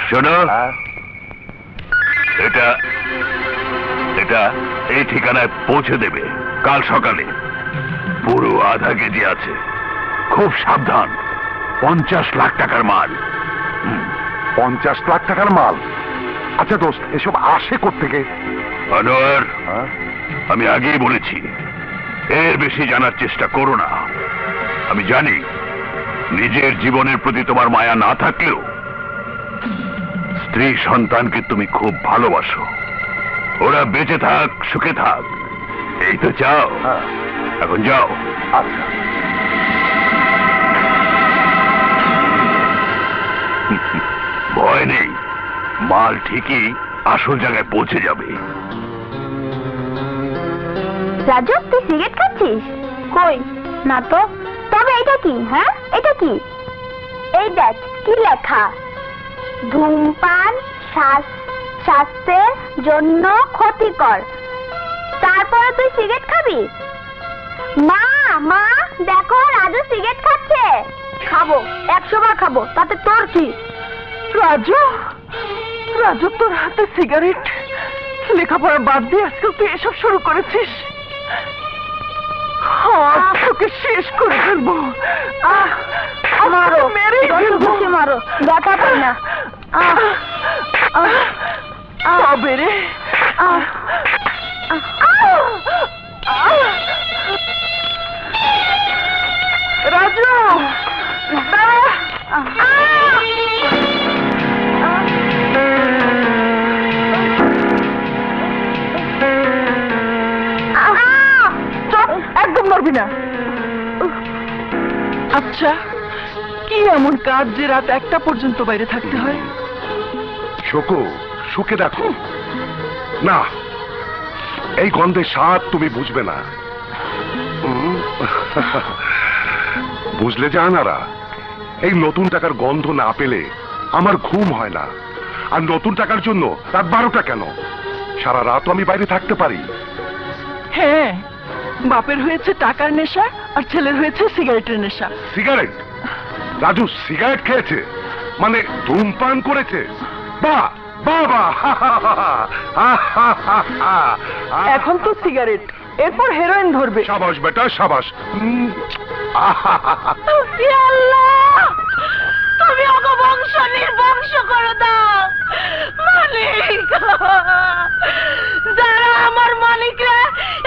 শোনো, এটা এটা এই ঠিকানায় পৌঁছে দেবে কাল সকালে। পুরো আধা কেজি আছে, খুব সাবধান। 50 লাখ টাকার মাল। 50 লাখ টাকার মাল? আচ্ছা দোস্ত, এসব আসে কোত্থেকে? আনোয়ার, আমি আগেই বলেছি এর বেশি জানার চেষ্টা করো না। আমি জানি নিজের জীবনের প্রতি তোমার মায়া না থাকলেও স্ত্রী সন্তানকে তুমি খুব ভালোবাসো। ওরা বেঁচে থাক, সুখে থাক, এই তো চাও। এখন যাও। আচ্ছা। ভয় নেই, মাল ঠিকই আসল জায়গায় পৌঁছে যাবে। রাজু, তুই সিগারেট খাচ্ছিস? কই না তো। তবে এটা কি? হ্যাঁ, এটা কি? এই দেখ কি লেখা, ধূমপান স্বাস্থ্যের জন্য ক্ষতিকর। তারপরে তুই সিগারেট খাবি? মা মা, দেখো রাজু সিগারেট খাচ্ছে। খাবো, 100 বার খাবো, তাতে তোর কি? রাজু, রাজু তোর হাতে সিগারেট? লেখাপড়া বাদ দিয়ে আজকাল তুই এসব শুরু করেছিস? তোকে শেষ করে ফেলবো। মারো, মেরে ফেলবো। মারো, ব্যথা পাই না। তবে রে, রাজু দাঁড়া। একদম নড়বি না। আচ্ছা, কি এমন কাজ যে রাত 1টা পর্যন্ত বাইরে থাকতে হয়? শোকো, শুকে দেখো না, এই গন্ধের স্বাদ তুমি বুঝবে না। বুঝলে জাহানারা, এই নতুন টাকার গন্ধ না পেলে আমার ঘুম হয় না। আর নতুন টাকার জন্য রাত 12টা কেন, সারা রাত আমি বাইরে থাকতে পারি। হ্যাঁ, বাপের হয়েছে টাকার নেশা আর ছেলের হয়েছে সিগারেটের নেশা। সিগারেট? রাজু সিগারেট খেয়েছে মানে ধূমপান করেছে? বাহ বাবা, এখন তো সিগারেট, এরপর হেরোইন ধরবে। সাবাস বেটা সাবাস। তুমি ওগো বংশ নির্বংশ করে দাও মালিক। যারা আমার মালিকরা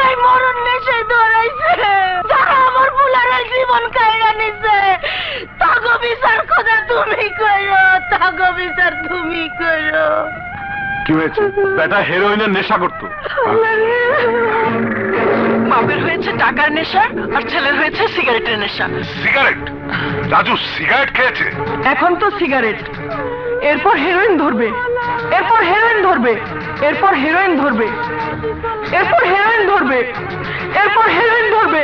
এই মরণ নেশায় ধরাইছে, যারা আমার বুলার জীবন কাইরা নিছে, তাগো বিচার খোদা তুমি করো, তাগো বিচার তুমি করো। কি হয়েছে? বেটা হেরোইনের নেশা করতো। বাপের হয়েছে টাকার নেশা আর ছেলের হয়েছে সিগারেটের নেশা। সিগারেট? রাজু সিগারেট খেয়েছে? এখন তো সিগারেট, এরপর হেরোইন ধরবে, এরপর হেরোইন ধরবে, এরপর হেরোইন ধরবে, এরপর হেরোইন ধরবে, এরপর হেরোইন ধরবে।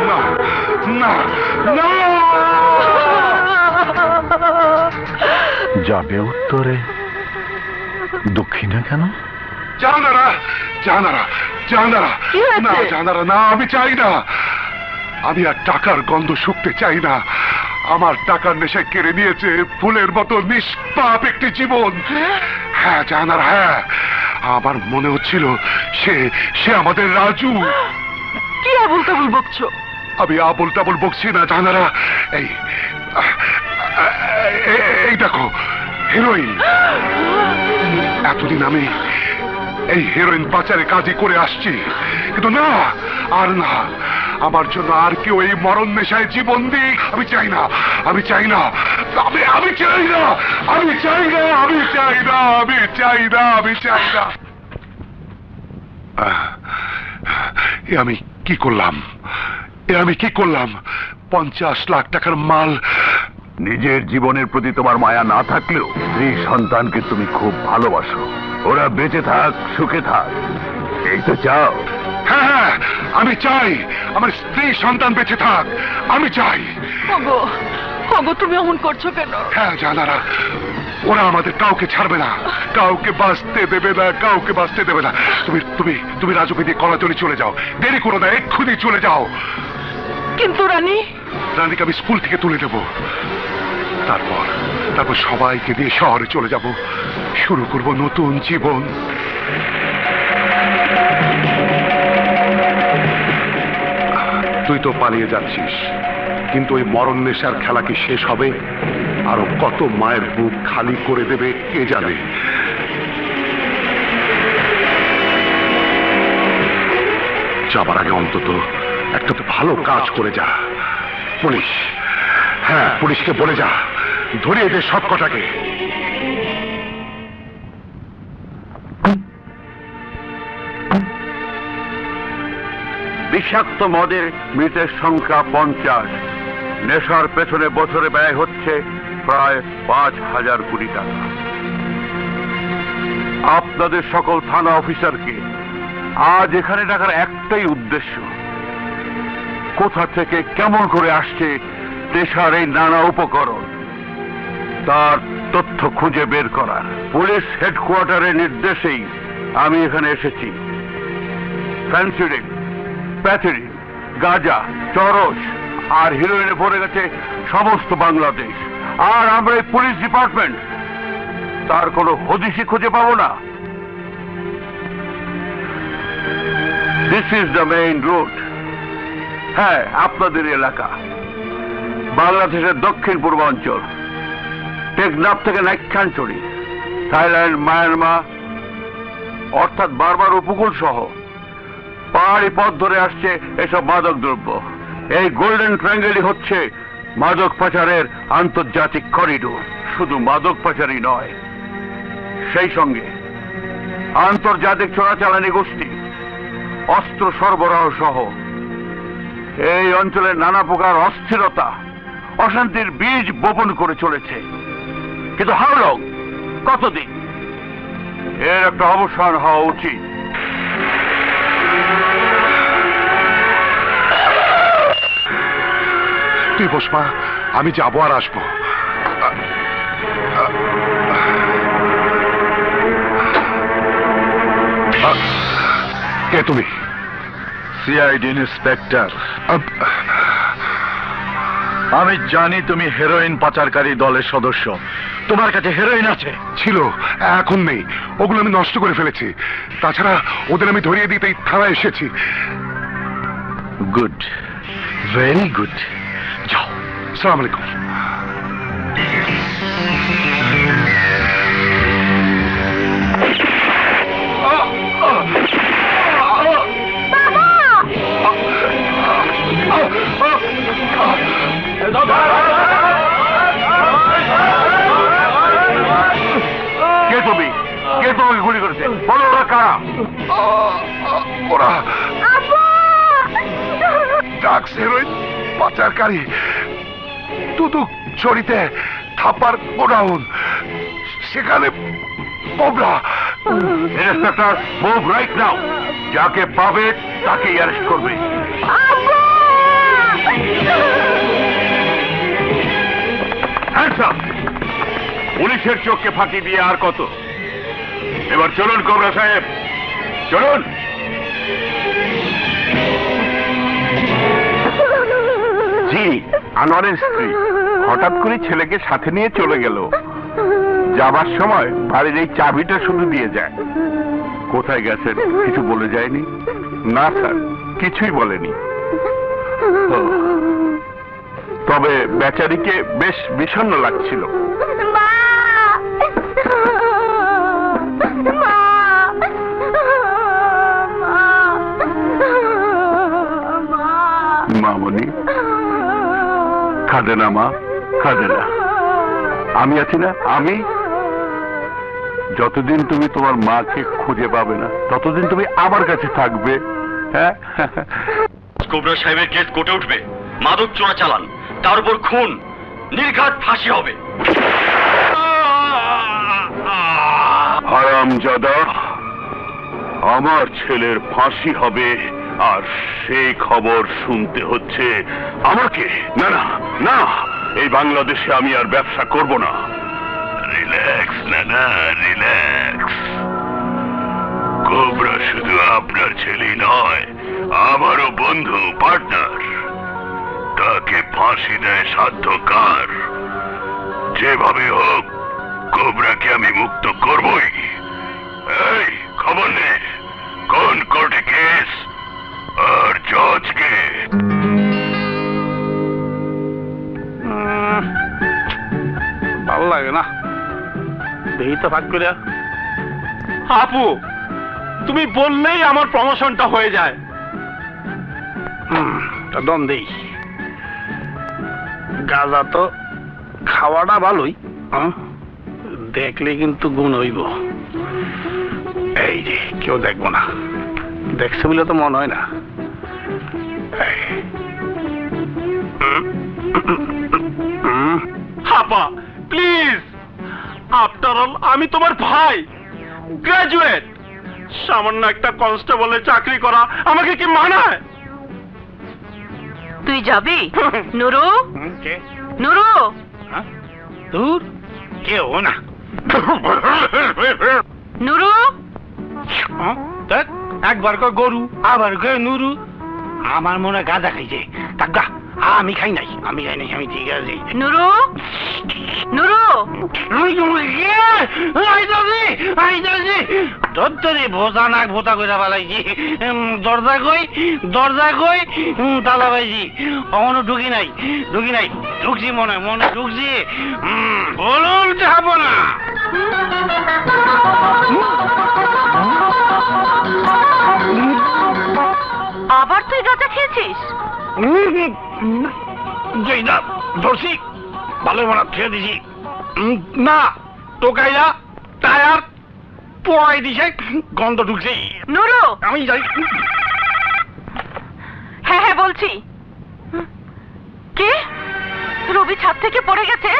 না না না। যাবে উত্তরে, দক্ষিণে কেন? জাহানারা, জাহানারা, জাহানারা, কি হয়েছে? না জাহানারা না, আমি চাই না। আমি আর টাকার গন্ধ শুকতে চাই না। আমার টাকার নেশায় কেড়ে নিয়েছে ফুলের মতো নিষ্পাপ একটি জীবন। হ্যাঁ জাহানারা, হ্যাঁ, আমার মনে হচ্ছিল সে সে আমাদের রাজু। কি আবুল তাবুল বকছো? আমি আবল তাবল বকছি না জাহানারা। এই এই দেখো হিরোইন। এতদিন আমি এই হিরোইন পাচারে কাজই করে আসছি, কিন্তু না, আর না, আমার জন্য আর কেউ এই মরণ নেশায় জীবন দিক আমি চাই না, আমি চাই না, আমি চাই না, আমি চাই না, আমি চাই না, আমি চাই না, আমি চাই না। এ আমি কি করলাম, এ আমি কি করলাম? 50 লাখ টাকার মাল। নিজের জীবনের প্রতি তোমার মায়া না থাকলেও স্ত্রী সন্তানকে তুমি খুব ভালোবাসো। ওরা বেঁচে থাক, সুখে থাক, এই তো চাও। হ্যাঁ হ্যাঁ, আমি চাই আমার স্ত্রী সন্তান বেঁচে থাক, আমি চাই। ওগো, ওগো তুমি এমন করছো কেন? হ্যাঁ জানারা, ওরা আমাদের কাউকে ছাড়বে না, কাউকে বাঁচতে দেবে না, কাউকে বাঁচতে দেবে না। তুমি তুমি তুমি রাজুকে দিয়ে কলাতলি চলে যাও, দেরি করো না, এক্ষুনি চলে যাও। কিন্তু রানী, রানীকে আমি স্কুল থেকে তুলে দেব, তারপর তারপর সবাইকে দিয়ে শহরে চলে যাব, শুরু করব নতুন জীবন। তুই তো পালিয়ে যাচ্ছিস, কিন্তু ওই মরণ নেশার খেলা কি শেষ হবে? আরো কত মায়ের বুক খালি করে দেবে কে জানে। যাবার আগে অন্তত একটা ভালো কাজ করে যা। পুলিশ, হ্যাঁ পুলিশকে বলে যা, ধরিয়ে দে সব কটাকে। বিষাক্ত মদের মৃতের সংখ্যা 50, নেশার পেছনে বছরে ব্যয় হচ্ছে প্রায় 5,000 কোটি টাকা। আপনাদের সকল থানা অফিসারকে আজ এখানে ডাকার একটাই উদ্দেশ্য, কোথা থেকে কেমন করে আসছে নেশার এই নানা উপকরণ তার তথ্য খুঁজে বের করার। পুলিশ হেডকোয়ার্টারের নির্দেশেই আমি এখানে এসেছি। ফ্যান্সিডিল, প্যাথিডিন, গাঁজা, চরস আর হিরোইনে ভরে গেছে সমস্ত বাংলাদেশ। আর আমরা এই পুলিশ ডিপার্টমেন্ট তার কোনো হদিশই খুঁজে পাবো না। This is the main road. হ্যাঁ, আপনাদের এলাকা বাংলাদেশের দক্ষিণ পূর্বাঞ্চল, টেকনাফ থেকে নাইক্ষ্যানচড়ি, থাইল্যান্ড, মায়ানমার অর্থাৎ বারবার উপকূল সহ পাহাড়ি পথ ধরে আসছে এসব মাদক দ্রব্য। এই গোল্ডেন ট্রায়াঙ্গেলই হচ্ছে মাদক পাচারের আন্তর্জাতিক করিডোর। শুধু মাদক পাচারই নয়, সেই সঙ্গে আন্তর্জাতিক চোরাচালানি গোষ্ঠী, অস্ত্র সরবরাহ সহ এই অঞ্চলের নানা প্রকার অস্থিরতা, অশান্তির বীজ বপন করে চলেছে। কিন্তু হাউ লং, কতদিন? এর একটা অবসান হওয়া উচিত। তুই বস মা, আমি যাবো আর আসবো। কে তুমি? CID inspector. আমি জানি তুমি হেরোইন পাচারকারী দলের সদস্য। তোমার কাছে হেরোইন আছে? ছিল, এখন নেই। ওগুলো আমি নষ্ট করে ফেলেছি। তাছাড়া ওদের আমি ধরিয়ে দিতেই থানায় এসেছি। Good, very good. যাও। আসসালামু আলাইকুম। কে তুমি? কে তোমাকে গুলি করেছে? বলো ওরা কারা? ওরা ড্রাগস হেরোইন পাচারকারী, তুতুক চড়িতে থাপার গোডাউন, সেখানে cobra. Inspector, move right now. যাকে পাবে তাকে অ্যারেস্ট করবে। Hands up! পুলিশের চোখকে ফাঁকি দিয়ে আর কত? এবার চলুন কোবরা সাহেব, চলুন। জি, আনোয়ারের স্ত্রী হঠাৎ করে ছেলেকে সাথে নিয়ে চলে গেল। যাবার সময় বাড়ির এই চাবিটা শুধু দিয়ে যায়। কোথায় গেছেন কিছু বলে যায়নি? না স্যার, কিছুই বলেনি। তবে বেচারিকে বেশ বিষণ্ণ লাগছিল। মামনি, কাঁদে না মা, কাঁদে না। আমি আছি না, আমি। যতদিন তুমি তোমার মাকে খুঁজে পাবে না ততদিন তুমি আমার কাছে থাকবে। হ্যাঁ, কোবরা সাহেবের কেস কোর্টে উঠবে। মাদক চোরাচালান, তার উপর খুন, নির্ঘাত ফাঁসি হবে। হারামজাদা, আমার ছেলের ফাঁসি হবে আর সেই খবর শুনতে হচ্ছে আমাকে? না না না, এই বাংলাদেশে আমি আর ব্যবসা করব না। রিল্যাক্স নানা, রিল্যাক্স। কোবরা শুধু আপনার ছেলে নয়, আমারও বন্ধু, পার্টনার। তাকে ফাঁসি দেয় সাধ্য কার? যেভাবে হোক কোবরাকে আমি মুক্ত করবই। এই খবর নে, কোন কোর্টে কেস আর জজকে? ভালো লাগে না, দেখি তো ভাগ করে। আপু, তুমি বললেই আমার প্রমোশনটা হয়ে যায়। তা দম দেই। গাঁজা তো খাওয়াটা ভালোই, দেখলে কিন্তু গুণ হইব। এই যে কেউ দেখবো না, দেখছে বলে তো মনে হয় না। আপা প্লিজ, আফটার অল আমি তোমার ভাই, গ্রাজুয়েট। সামান্য একটা কনস্টেবলের চাকরি করা আমাকে কি মানায়? তুই যাবি? নুরু, নুরু, দূর কেউ না। নুরু, একবার কয় গরু, আবার কয় নুরু। আমার মনে গাঁজা খাইছে। টাকা আমি খাই নাই, আমি খাই নাই, আমি ঠিক আছে। নুরু, নুরু, ভোতা নাক ভোতা করে পালাইছি। দরজা কই, দরজা কই, তালা পাইছি। কখনো ঢুকি নাই, ঢুকি নাই। ঢুকছি মনে মনে ঢুকছি। বলুন যাবো না। আবার তুই গাঁজা খেয়েছিস? ধরছি ভালো মনে খেয়ে দিছি। না টোকাইয়া টায়ার পোড়াই দিছে, গন্ধ ঢুকছে। নুরু, আমি যাই। হ্যাঁ হ্যাঁ বলছি। কে? রবি ছাদ থেকে পড়ে গেছে?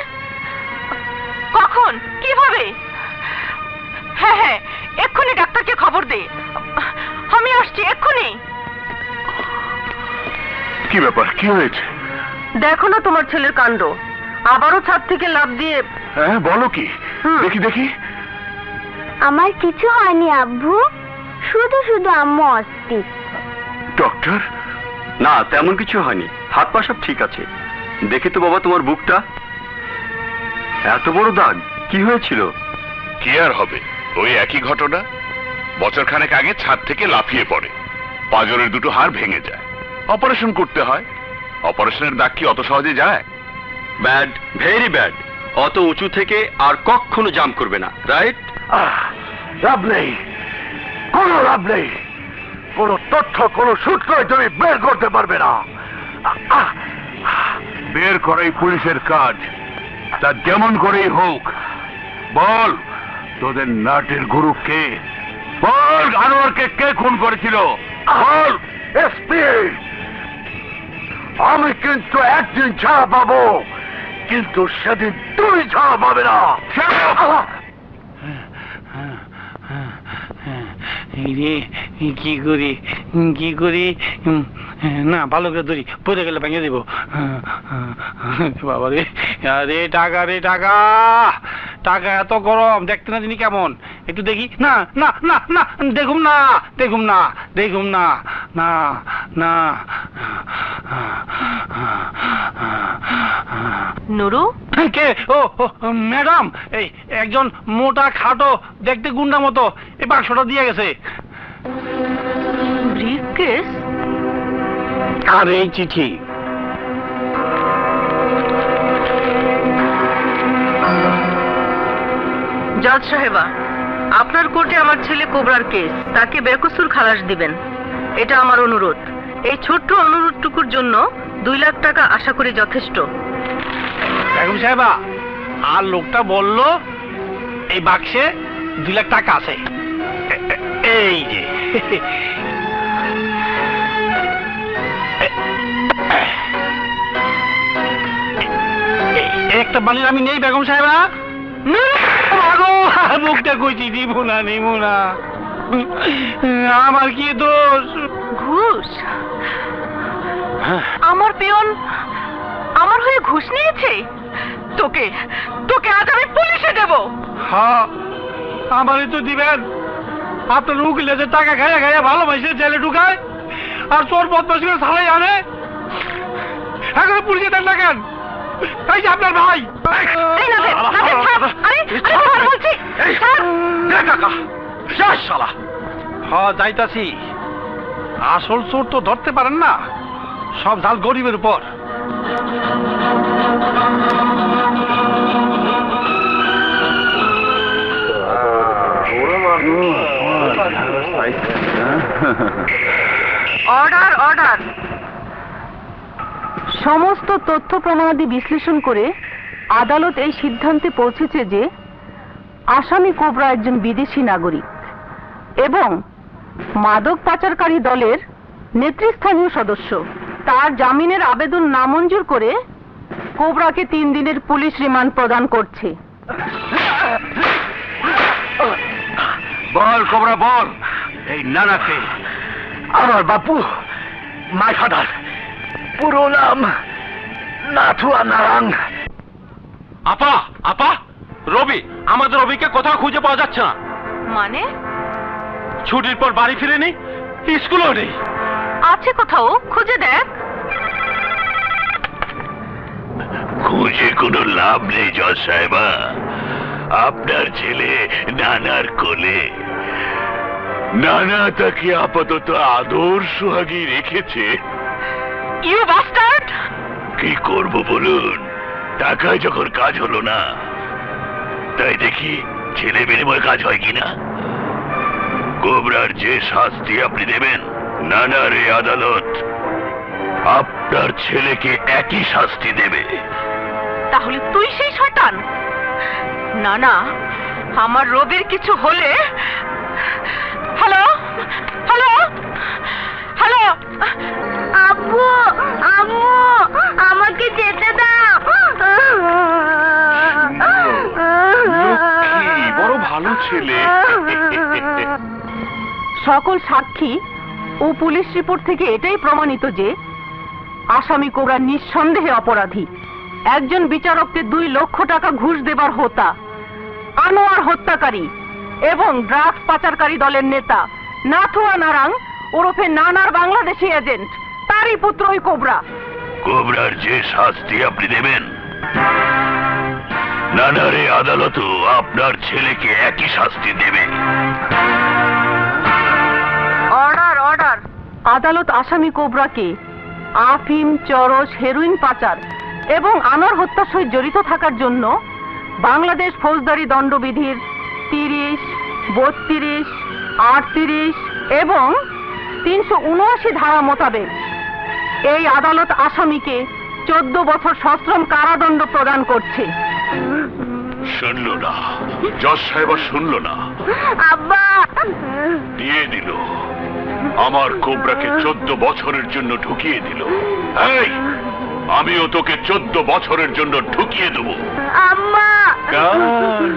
কখন? কিভাবে? হ্যাঁ হ্যাঁ, এক্ষুনি ডাক্তারকে খবর দে। আমি আসছি এক্ষুনি। কি ব্যাপার, কি হয়েছে? দেখো না তোমার ছেলের কাণ্ড, আবারও ছাদ থেকে লাফ দিয়ে। হ্যাঁ বলো কি, দেখি দেখি। আমার কিছু হয়নি আব্বু, শুধু শুধু আম্মু অস্থির। ডক্টর? না, তেমন কিছু হয়নি, হাত পা সব ঠিক আছে। দেখি তো বাবা তোমার বুকটা, এত বড় দাগ, কি হয়েছিল? কি আর হবে, ওই একই ঘটনা। বছরখানেক আগে ছাদ থেকে লাফিয়ে পড়ে, পাঁজরের দুটো হাড় ভেঙে যায়, অপারেশন করতে হয়। অপারেশনের দাগ কি অত সহজে যায়? Bad, very bad. অত উঁচু থেকে আর কখনো জাম্প করবে না, রাইট? লাভ নেই, কোনো লাভ নেই। কোনো তথ্য, কোনো সূত্র তুমি বের করতে পারবে না। বের করাই পুলিশের কাজ, তা যেমন করেই হোক। বল, তোদের নাটের গুরু কে? বল, আনোয়ারকে কে খুন করেছিল? বল। এসপি, আমি কিন্তু একদিন ছাড়া পাবো, কিন্তু সেদিন তুই ছাড়া পাবে না। কি করি, কি করি? না ভালো করে ধরি, পড়ে গেলে ভেঙে দেবো। বাবা রে, আরে টাকা রে, টাকা, টাকা এত গরম, দেখতে না যিনি কেমন। একটু দেখি। না না না না, দেখুম না, দেখুম না, দেখুম না, না না। নুরু, কে? ও ম্যাডাম, এই একজন মোটা খাটো দেখতে গুন্ডা মতো এই বাক্সটা দিয়ে গেছে। ব্রিফকেস? আর এই চিঠি। জজ সাহেবা, আপনার কোর্টে আমার ছেলে কোবরার কেস, তাকে বেকসুর খালাস দিবেন, এটা আমার অনুরোধ। এই ছোট্ট অনুরোধটুকুর জন্য 2 লাখ টাকা আশা করি যথেষ্ট। বেগম সাহেবা, আর লোকটা বলল এই বাক্সে 2 লাখ টাকা আছে। এই যে একটা বানিয়ে আমি নেই বেগম সাহেবা। মুখটা কইছি, দিব না, নিব না। আমার কি দোষ? ঘুষ? আমার পিয়ন আমার হয়ে ঘুষ নিয়েছে? তোকে তোকে আজ আমি পুলিশে দেব। হ্যাঁ আমারই তো দিবেন। আপনার উকিলে যে টাকা খাইয়া খাইয়া ভালোবাসে জেলে ঢুকায় আর চোর বদমাশ করে ছাড়াই আনে, এখন পুলিশে দেন না কেন? এই যে আপনার ভাই। এই নাজের, নাজের, থাম। আরে আরে বলছি হ্যাঁ যাইতাছি। আসল চোর তো ধরতে পারেন না, সব জাল গরিবের উপর। Order order. সমস্ত তথ্য প্রমাণাদি বিশ্লেষণ করে আদালত এই সিদ্ধান্তে পৌঁছেছে যে আসামি কোবরা একজন বিদেশি নাগরিক এবং মাদক পাচারকারী দলের নেতৃস্থানীয় সদস্য। তার জামিনের আবেদন নামঞ্জুর করে কোবরাকে 3 দিনের পুলিশ রিমান্ড প্রদান করছে। বল কোবরা বল, এই নানাকে। আমার বাপু মাই ফাদার, পুরো নাম নাথুয়া নারাং। আপা আপা, রবি, আমাদের রবিকে কোথাও খুঁজে পাওয়া যাচ্ছে না। মানে? ছুটির পর বাড়ি ফিরেনি, স্কুলও নেই। আছে কোথাও, খুঁজে দেখ। খুঁজে কোনো লাভ নেই জজ সাহেবা। আপনার ছেলে নানার কোলে। নানা তাকে আপাতত আদর সোহাগী রেখেছে। You bastard! কি করব বলুন, টাকায় যখন কাজ হলো না, তাই দেখি ছেলে বিনিময় কাজ হয় কিনা। কোবরার যে শাস্তি আপনি দেবেন, নানার এই আদালত আপনার ছেলেকে একই শাস্তি দেবে। তাহলে তুই সেই শয়তান? না না, আমার রবির কিছু হলে। হ্যালো হ্যালো হ্যালো, আব্বু আম্মু, আমাকে যেতে দাও। বড় ভালো ছেলে। সকল সাক্ষী ও পুলিশ রিপোর্ট থেকে এটাই প্রমাণিত যে আসামি কোবরা নিঃসন্দেহে অপরাধী। একজন বিচারককে 2 লক্ষ টাকা ঘুষ দেবার হোতা, আনোয়ার হত্যাকারী এবং ড্রাগস পাচারকারী দলের নেতা নাথুয়া নারাং ওরফে নানার বাংলাদেশি এজেন্ট, তারই পুত্র ওই কোবরা। কোবরার যে শাস্তি আপনি দেবেন, নানার এই আদালতও আপনার ছেলেকে একই শাস্তি দেবে। Order order. আদালত আসামি কোবরাকে আফিম, চরস, হেরোইন পাচার এবং আনোয়ার হত্যার সহিত জড়িত থাকার জন্য বাংলাদেশ ফৌজদারি দণ্ডবিধির 30, 32, 38 এবং 379 ধারা মোতাবেক এই আদালত আসামিকে 14 বছর সশ্রম কারাদণ্ড প্রদান করছে। শুনলো না জজ সাহেব, শুনলো না। আব্বা! দিয়ে দিল, আমার কোবরাকে 14 বছরের জন্য ঢুকিয়ে দিল। এই, আমিও তোকে 14 বছরের জন্য ঢুকিয়ে দেবো। আম্মা! না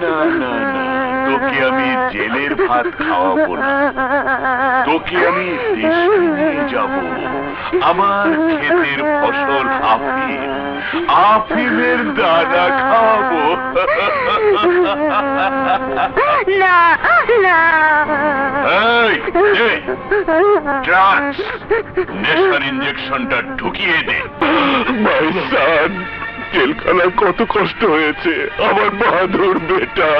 না না না, তোকে আমি জেলের ভাত খাওয়াবো না, তোকে আমি দেশে নিয়ে যাব। আমার ক্ষেতের ফসল আফিম, আফিমের দানা খাওয়াবো। না না, এই ড্রাগস নেশার ইঞ্জেকশনটা ঢুকিয়ে দে। ভাইসান, জেলখানায় কত কষ্ট হয়েছে আমার বাহাদুর বেটা।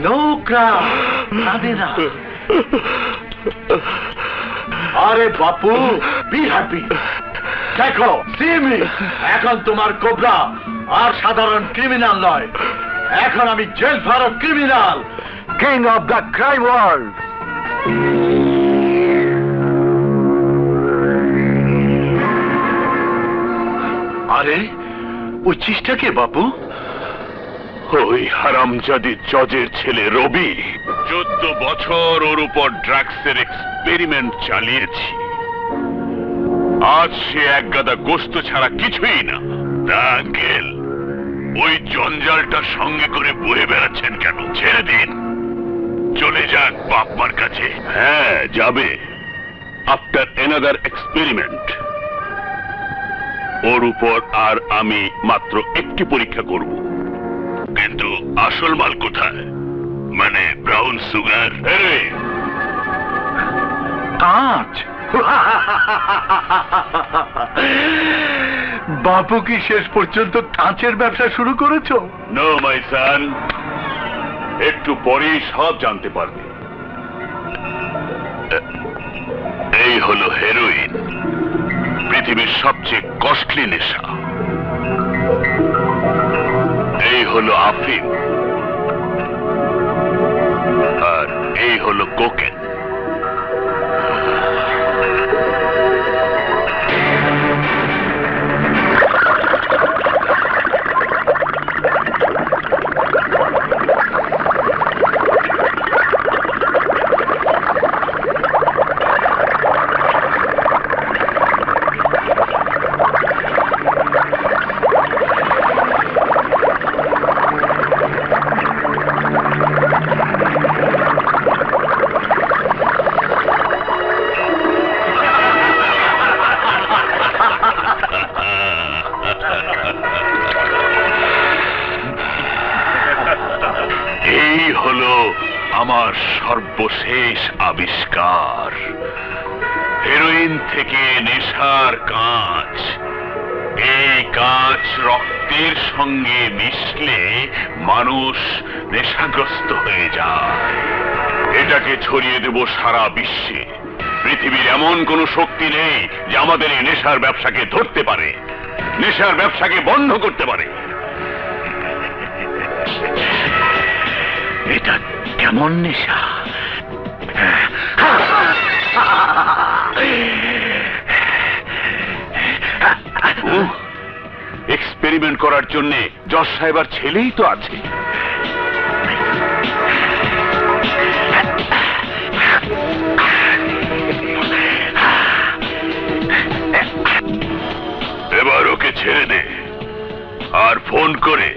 নৌকা আরে বাপু, বি হ্যাপি। দেখো সিমি, এখন তোমার কোবরা আর সাধারণ ক্রিমিনাল নয়, এখন আমি জেল ফারক criminal, king of the crime world. আরে ওই চিজটা কে বাপু? ওই হারামজাদি জজের ছেলে রবি। 14 বছর ওর উপর ড্রাগসের এক্সপেরিমেন্ট চালিয়েছি। আজ সে এক গাদা গোস্ত ছাড়া কিছুই না। আঙ্কেল, ওই জঞ্জালটা সঙ্গে করে বয়ে বেড়াচ্ছেন কেন? ছেড়ে দিন, চলে যাক বাপ মার কাছে। হ্যাঁ যাবে, আফটার অ্যানাদার এক্সপেরিমেন্ট। ওর উপর আর আমি মাত্র একটি পরীক্ষা করব, কিন্তু আসল মাল কোথায়? মানে ব্রাউন সুগার। কাঁচ। বাপু কি শেষ পর্যন্ত কাঁচের ব্যবসা শুরু করেছো? নো মাই সান, একটু পরেই সব জানতে পারবে। এই হলো হেরোইন, পৃথিবীর সবচেয়ে কস্টলি নেশা। এই হলো আফিম, আর এই হলো কোকেন। এই হলো আমার সর্বশেষ আবিষ্কার, হেরোইন থেকে নেশার কাঁচ। এই কাঁচ রক্তের সঙ্গে মিশলে মানুষ নেশাগ্রস্ত হয়ে যায়। এটাকে ছড়িয়ে দেব সারা বিশ্বে। পৃথিবীর এমন কোন শক্তি নেই যে আমাদের এই নেশার ব্যবসাকে ধরতে পারে, নেশার ব্যবসাকে বন্ধ করতে পারে। এটা কেমন নেশা? এক্সপেরিমেন্ট করার জন্য জজ সাহেবার ছেলেই তো আছে। এবার ওকে ছেড়ে দে, আর ফোন করে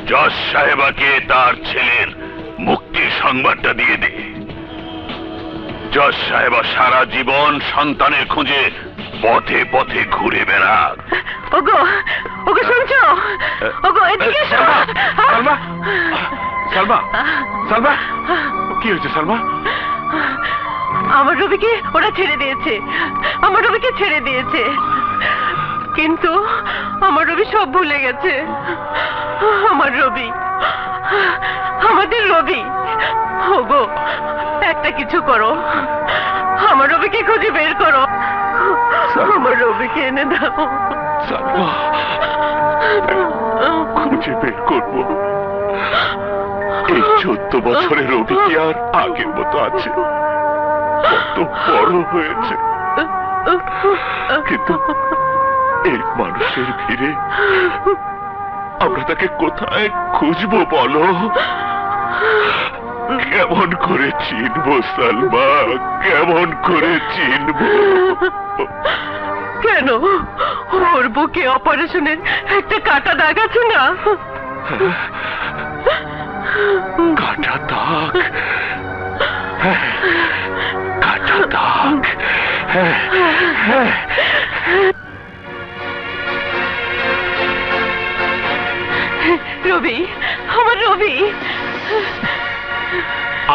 জজ সাহেবাকে তার ছেলের মুক্তির সংবাদটা দিয়ে দে। জজ সাহেবা সারা জীবন সন্তানের খোঁজে পথে পথে ঘুরে বেড়াক। ওগো ওগো শুনছো? ওগো এদিকে এসো। সালমা, সালমা, সালমা, কি হয়েছে সালমা? আমার রবিকে ওরা ছেড়ে দিয়েছে, আমার রবিকে ছেড়ে দিয়েছে, কিন্তু আমার রবি সব ভুলে গেছে। আমার রবি, আমাদের রবি। ওগো একটা কিছু করো, আমার রবিকে খুঁজে বের করো, আমার রবিকে এনে দাও। সালমা, খুঁজে বের করবো। এই 14 বছরের রবি কি আর আগের মতো আছে? কত বড় হয়েছে, কিন্তু এই মানুষের ভিড়ে আমরা তাকে কোথায় খুঁজবো বলো? কেমন করে চিনবো সালমা, কেমন করে চিনবো? কেন, ওর বুকে অপারেশনের একটা কাটা দাগ আছে না? কাটা দাগ, কাটা দাগ। রবি, আমার রবি।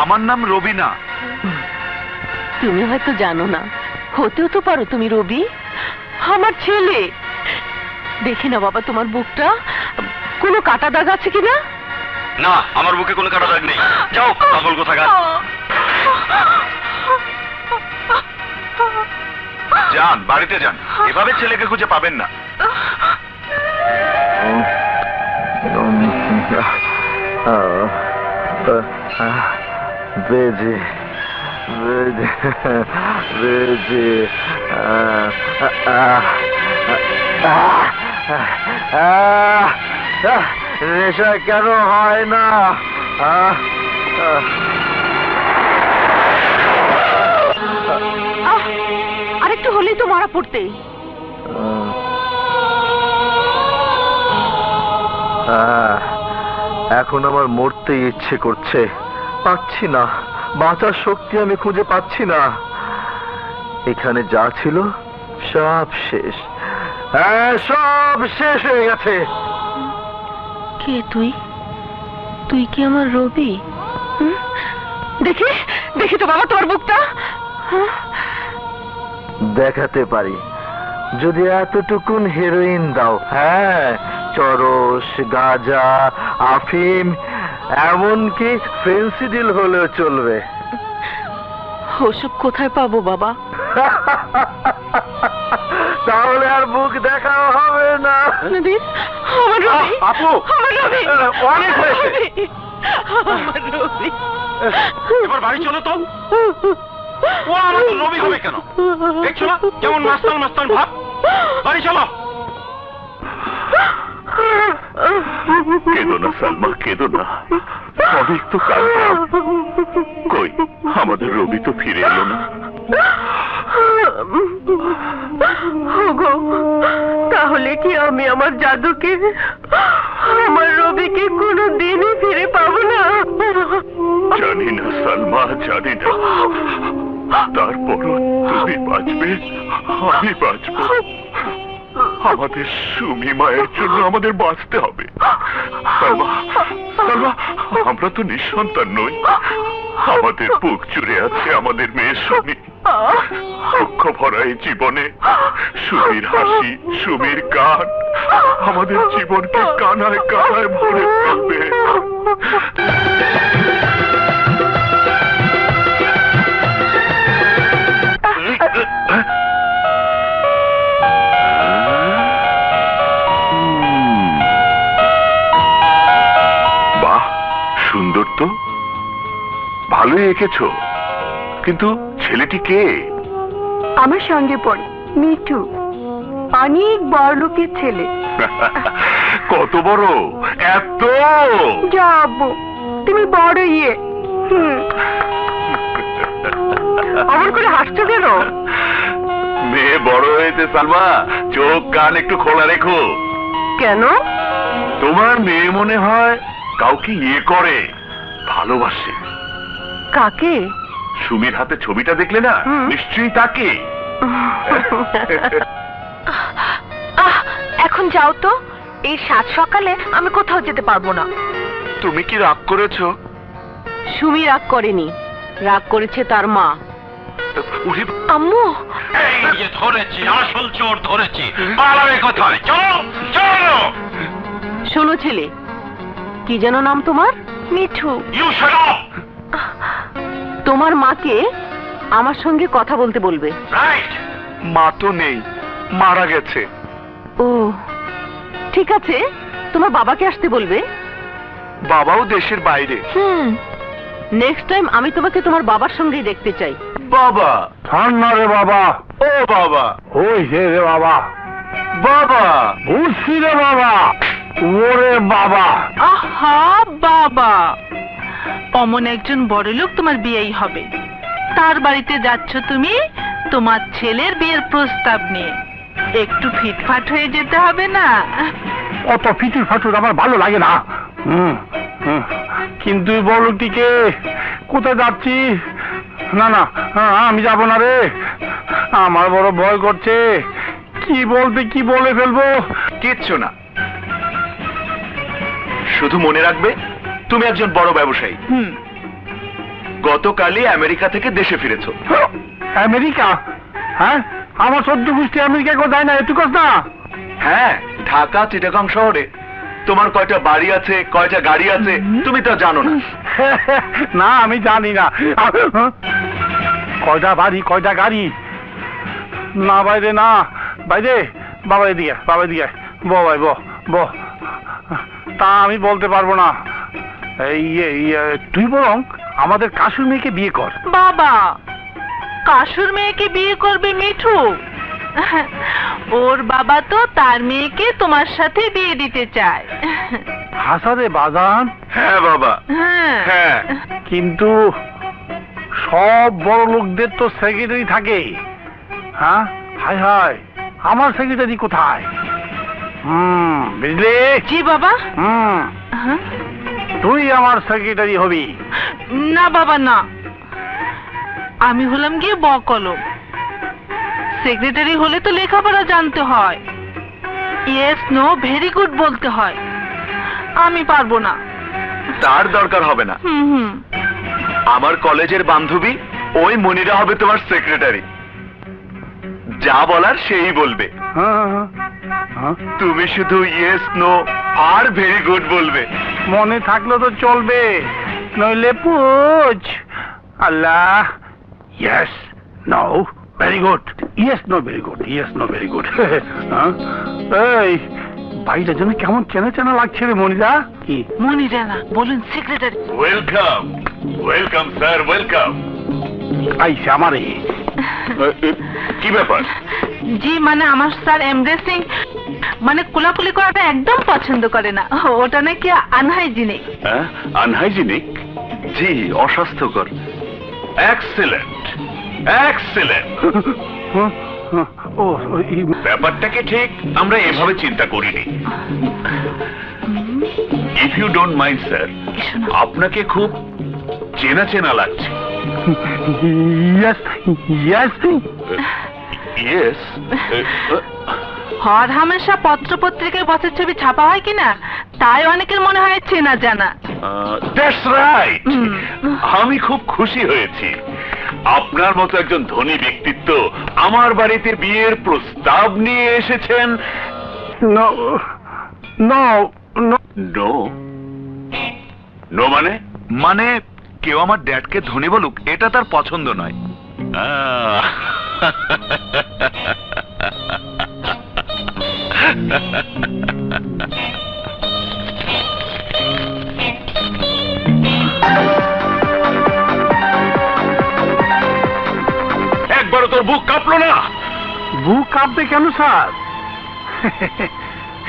আমার নাম রবি না। তুমি হয়তো জানো না, হতেও তো পারো তুমি রবি। আমার ছেলে। দেখি না বাবা তোমার বুকটা, কোনো কাটা দাগ আছে কিনা? না, আমার বুকে কোনো কাটা দাগ নেই। যাও পাগল কোথাকার। যান, বাড়িতে যান, এভাবে ছেলেকে খুঁজে পাবেন না। বেজে বেজে বেজে নেশা কেন হয় না? আরেকটু হলেই তো মারা পড়তে। এখন আমার মরতে ইচ্ছে করছে, পাচ্ছি না, বাঁচার শক্তি আমি খুঁজে পাচ্ছি না। এখানে যা ছিল সব শেষ, হ্যাঁ, সব শেষ হয়ে গেছে। কে তুই? তুই কি আমার রবি? দেখি দেখি তো বাবা তোর বুকটা। দেখাতে পারি যদি এতটুকুন হেরোইন দাও। হ্যাঁ, চরস, গাঁজা, আফিম, এমনকি ফেন্সিডিল হলেও চলবে। ওসব কোথায় পাবো বাবা? তাহলে আর বুক দেখাও হবে না। আমার রবি, আপু, আমার রবি, অনেক হয়েছে। আমার রবি। এবার বাড়ি চলো তো। ও আমার রবি হবে কেন? দেখছো না কেমন মাস্তান মাস্তান ভাব? বাড়ি চলো। কেঁদো না সালমা, কেঁদো না, অনেক তো কাঁদলাম। কই আমাদের রবি তো ফিরে এলো না। ওগো, তাহলে কি আমি আমার জাদুকে, আমার রবিকে কোনোদিনই ফিরে পাবো না? জানি না সালমা, জানি না। তারপরও তুমি বাঁচবে, আমি বাঁচবো। আমাদের সুমি মায়ের জন্য আমাদের বাঁচতে হবে। সালমা, সালমা, আমরা তো নিঃসন্তান নই। আমাদের বুক জুড়ে আছে আমাদের মেয়ে সুমি। দুঃখ ভরা এই জীবনে সুমির হাসি, সুমির গান আমাদের জীবনকে কানায় কানায় ভরে ফেলবে। বাহ, সুন্দর তো, ভালোই এঁকেছো। কিন্তু ছেলেটি কে? আমার সঙ্গে পড়ে মিঠু, অনেক বড় লোকের ছেলে। কত বড়? এত? যাবো, তুমি বড় ইয়ে। অমন করে হাসছো কেন? মেয়ে বড় হয়েছে সালমা, চোখ কান একটু খোলা রেখো। কেন? তোমার মেয়ে মনে হয় কাউকে ইয়ে করে, ভালোবাসে। কাকে? সুমির হাতে ছবিটা দেখলে না, নিশ্চয়ই তাকে। এখন যাও তো, এই সাত সকালে আমি কোথাও যেতে পারবো না। তুমি কি রাগ করেছো? সুমি রাগ করেনি, রাগ করেছে তার মা। আম্মু, এই যে ধরেছি, আসল চোর ধরেছি। পালাবে কোথায়? চলো চলো। শোনো ছেলে, কি যেন নাম তোমার? মিঠু। You shut up. তোমার মাকে আমার সঙ্গে কথা বলতে বলবে। রাইট। মা তো নেই, মারা গেছে। ও ঠিক আছে, তোমার বাবাকে আসতে বলবে। বাবাও দেশের বাইরে। নেক্সট টাইম আমি তোমাকে তোমার বাবার সঙ্গেই দেখতে চাই। বাবা? না রে বাবা, ও বাবা, ওই যে রে বাবা, বাবা বুঝছি রে বাবা, ওরে বাবা। আহা বাবা, অমন একজন বড় লোক তোমার বিয়েই হবে, তার বাড়িতে যাচ্ছ তুমি তোমার ছেলের বিয়ের প্রস্তাব নিয়ে। একটু ফিটফাট হয়ে যেতে হবে না? অত ফিটুর ফাটুর আমার ভালো লাগে না। কিন্তু বড় লোকটিকে কোথায় যাচ্ছি? না না, আমি যাব না রে, আমার বড় ভয় করছে। কি বলতে কি বলে ফেলবো। কিচ্ছু না, শুধু মনে রাখবে তুমি একজন বড় ব্যবসায়ী। গতকালই আমেরিকা থেকে দেশে ফিরেছো। আমেরিকা? হ্যাঁ, আমার 14 গোষ্ঠী আমেরিকা কোথায় না, এটুকু না? হ্যাঁ, ঢাকা চিটাগাং শহরে। তোমার কয়টা বাড়ি আছে, কয়টা গাড়ি আছে তুমি তা জানো না? না, আমি জানি না। কয়টা বাড়ি, কয়টা গাড়ি? না বাইরে, না বাইরে, বাবা এদিকে, বাবা এদিকে, বো ভাই, বো। তা আমি বলতে পারবো না। তুই বরং আমাদের কাশুর মেয়েকে বিয়ে কর। বাবা, কাশুর মেয়েকে বিয়ে করবে মিঠু? ওর বাবা তো তার মেয়েকে তোমার সাথে বিয়ে দিতে চায়। হাসারে বাজান। হ্যাঁ বাবা, হ্যাঁ। কিন্তু সব বড় লোকদের তো সেক্রেটারি থাকে। হ্যাঁ, হায় হায়, আমার সেক্রেটারি কোথায়? বুঝলি? জি বাবা। তুই আমার সেক্রেটারি হবি। না বাবা না, আমি হলাম গিয়ে বকলম। সেক্রেটারি হলে তো লেখাপড়া জানতে হয়, ইয়েস নো ভেরি গুড বলতে হয়। আমি পারবো না। তার দরকার হবে না। আমার কলেজের বান্ধবী ওই মনিরা হবে তোমার সেক্রেটারি। যা বলার সেই বলবে। তুমি শুধু ইয়েস নো আর ভেরি গুড বলবে। মনে থাকলে তো চলবে, নইলে পুছ। Allah, yes no very good, yes no very good, yes no very good. এই বাড়িটার জন্য কেমন চেনা চেনা লাগছে রে মনিরা। কি মনিরা না, বলুন secretary. Welcome welcome sir, welcome. আইসে আমারে। কি ব্যাপার? জি মানে আমার স্যার এমব্রেসিং মানে কোলাকুলি করাটা একদম পছন্দ করে না, ওটা নাকি আনহাইজিনিক। আনহাইজিনিক? জি, অস্বাস্থ্যকর। Excellent excellent. ও ব্যাপারটাকে ঠিক আমরা এভাবে চিন্তা করিনি। If you don't mind sir, আপনাকে খুব চেনা চেনা লাগছে। Yes yes yes. হর হামেশা পত্র পত্রিকায় বসের ছবি ছাপা হয় কিনা, তাই অনেকের মনে হয় চেনা জানা। That's right. আমি খুব খুশি হয়েছি আপনার মতো একজন ধনী ব্যক্তিত্ব আমার বাড়িতে বিয়ের প্রস্তাব নিয়ে এসেছেন। No no no no no মানে? মানে কেউ আমার ড্যাডকে ধনী বলুক এটা তার পছন্দ নয়। একবারও তোর বুক কাঁপলো না? বুক কাঁপবে কেন স্যার?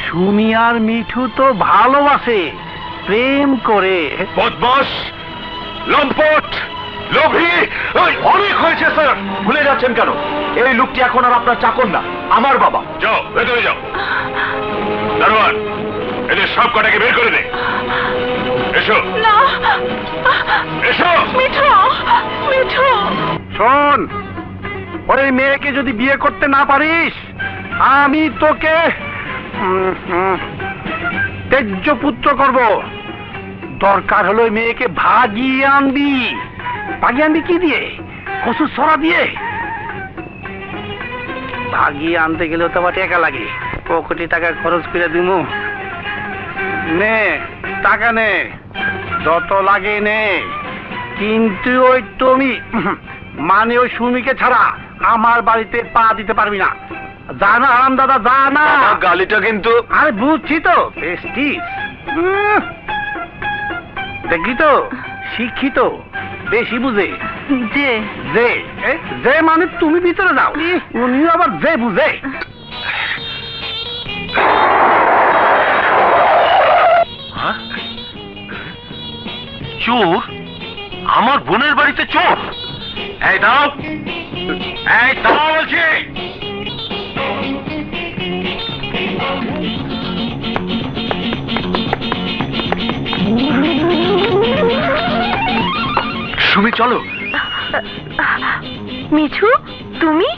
সুমি আর মিঠু তো ভালোবাসে, প্রেম করে। বদমাস, লম্পট, লোভী। অনেক হয়েছে স্যার, ভুলে যাচ্ছেন কেন? এই লোকটি এখন আর আপনার চাকর না, আমার বাবা। যাও ভেতরে যাও। দারোয়ান, এদের সব কটাকে বের করে দে। এসো না এসো। মিঠু মিঠু শোন, ওই মেয়েকে যদি বিয়ে করতে না পারিস, আমি তোকে তেজ্য পুত্র করব। দরকার হলো ওই মেয়েকে ভাগিয়ে আনবি। ভাগিয়ে আনবি কি দিয়ে? কচুর ছড়া দিয়ে। ভাগিয়ে আনতে গেলেও তো আবার টাকা লাগে, পকেটে টাকা খরচ করে দিমু। নে টাকা নে, যত লাগে নে, কিন্তু ওই তুমি মানে ওই সুমিকে ছাড়া আমার বাড়িতে পা দিতে পারবি না। জানা আরাম দাদা, জানা। গালিটা কিন্তু। আরে বুঝছি তো, প্রেস্টিজ। দেখলি তো, শিক্ষিত, বেশি বুঝে। যে যে যে মানে তুমি ভিতরে যাও, উনি আবার যে বুঝে। চোর? আমার বোনের বাড়িতে চোর? এই দাও, এই দাও বলছি। সুমি চলো। মিঠু, তুমি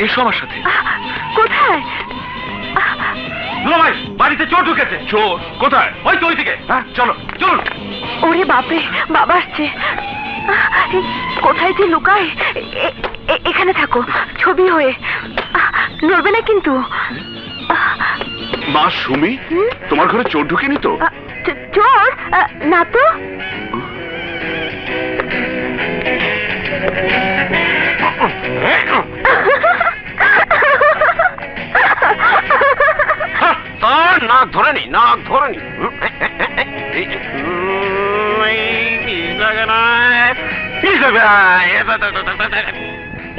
এসো আমার সাথে। কোথায়? ভাই, বাড়িতে চোর ঢুকেছে। চোর কোথায়? ওই তো ওই দিকে। হ্যাঁ চলো চলুন। ওরে বাপরে, বাবা আসছে। কোথায় যে লুকায়? এখানে থাকো, ছবি হয়ে। নড়বে না কিন্তু। মা সুমি, তোমার ঘরে চোর ঢুকেনি তো? চোর না তো। নাক ধরে নি, নাক ধরে নি।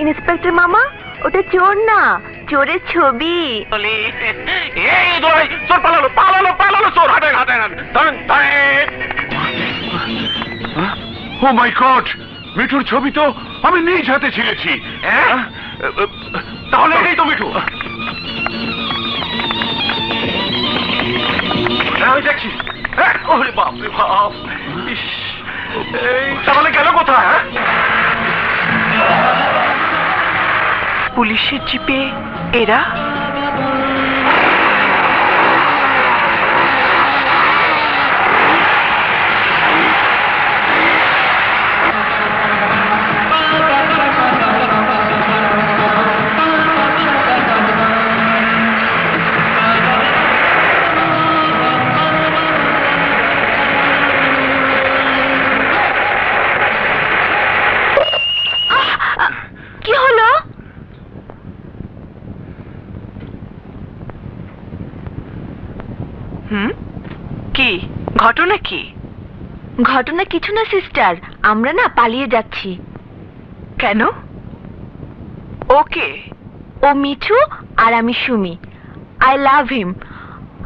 ইন্সপেক্টর মামা, ওটা চোর না, চোরের ছবি। চোর পালালো, পালালো, পালালো চোর। হাঁটেন হাঁটেন ধরেন। ও মাই গড, মিঠুর ছবি তো আমি নিজ হাতে ছিঁড়েছি। তাহলে এটাই তো মিঠু। আমি দেখছি। ওরে বাপ রে বাপ, তাহলে গেল কোথায়? পুলিশের জিপে এরা। কি ঘটনা কি? ঘটনা কিছু না সিস্টার, আমরা না পালিয়ে যাচ্ছি। কেন? ওকে, ও মিঠু আর আমি সুমি। আই লাভ হিম।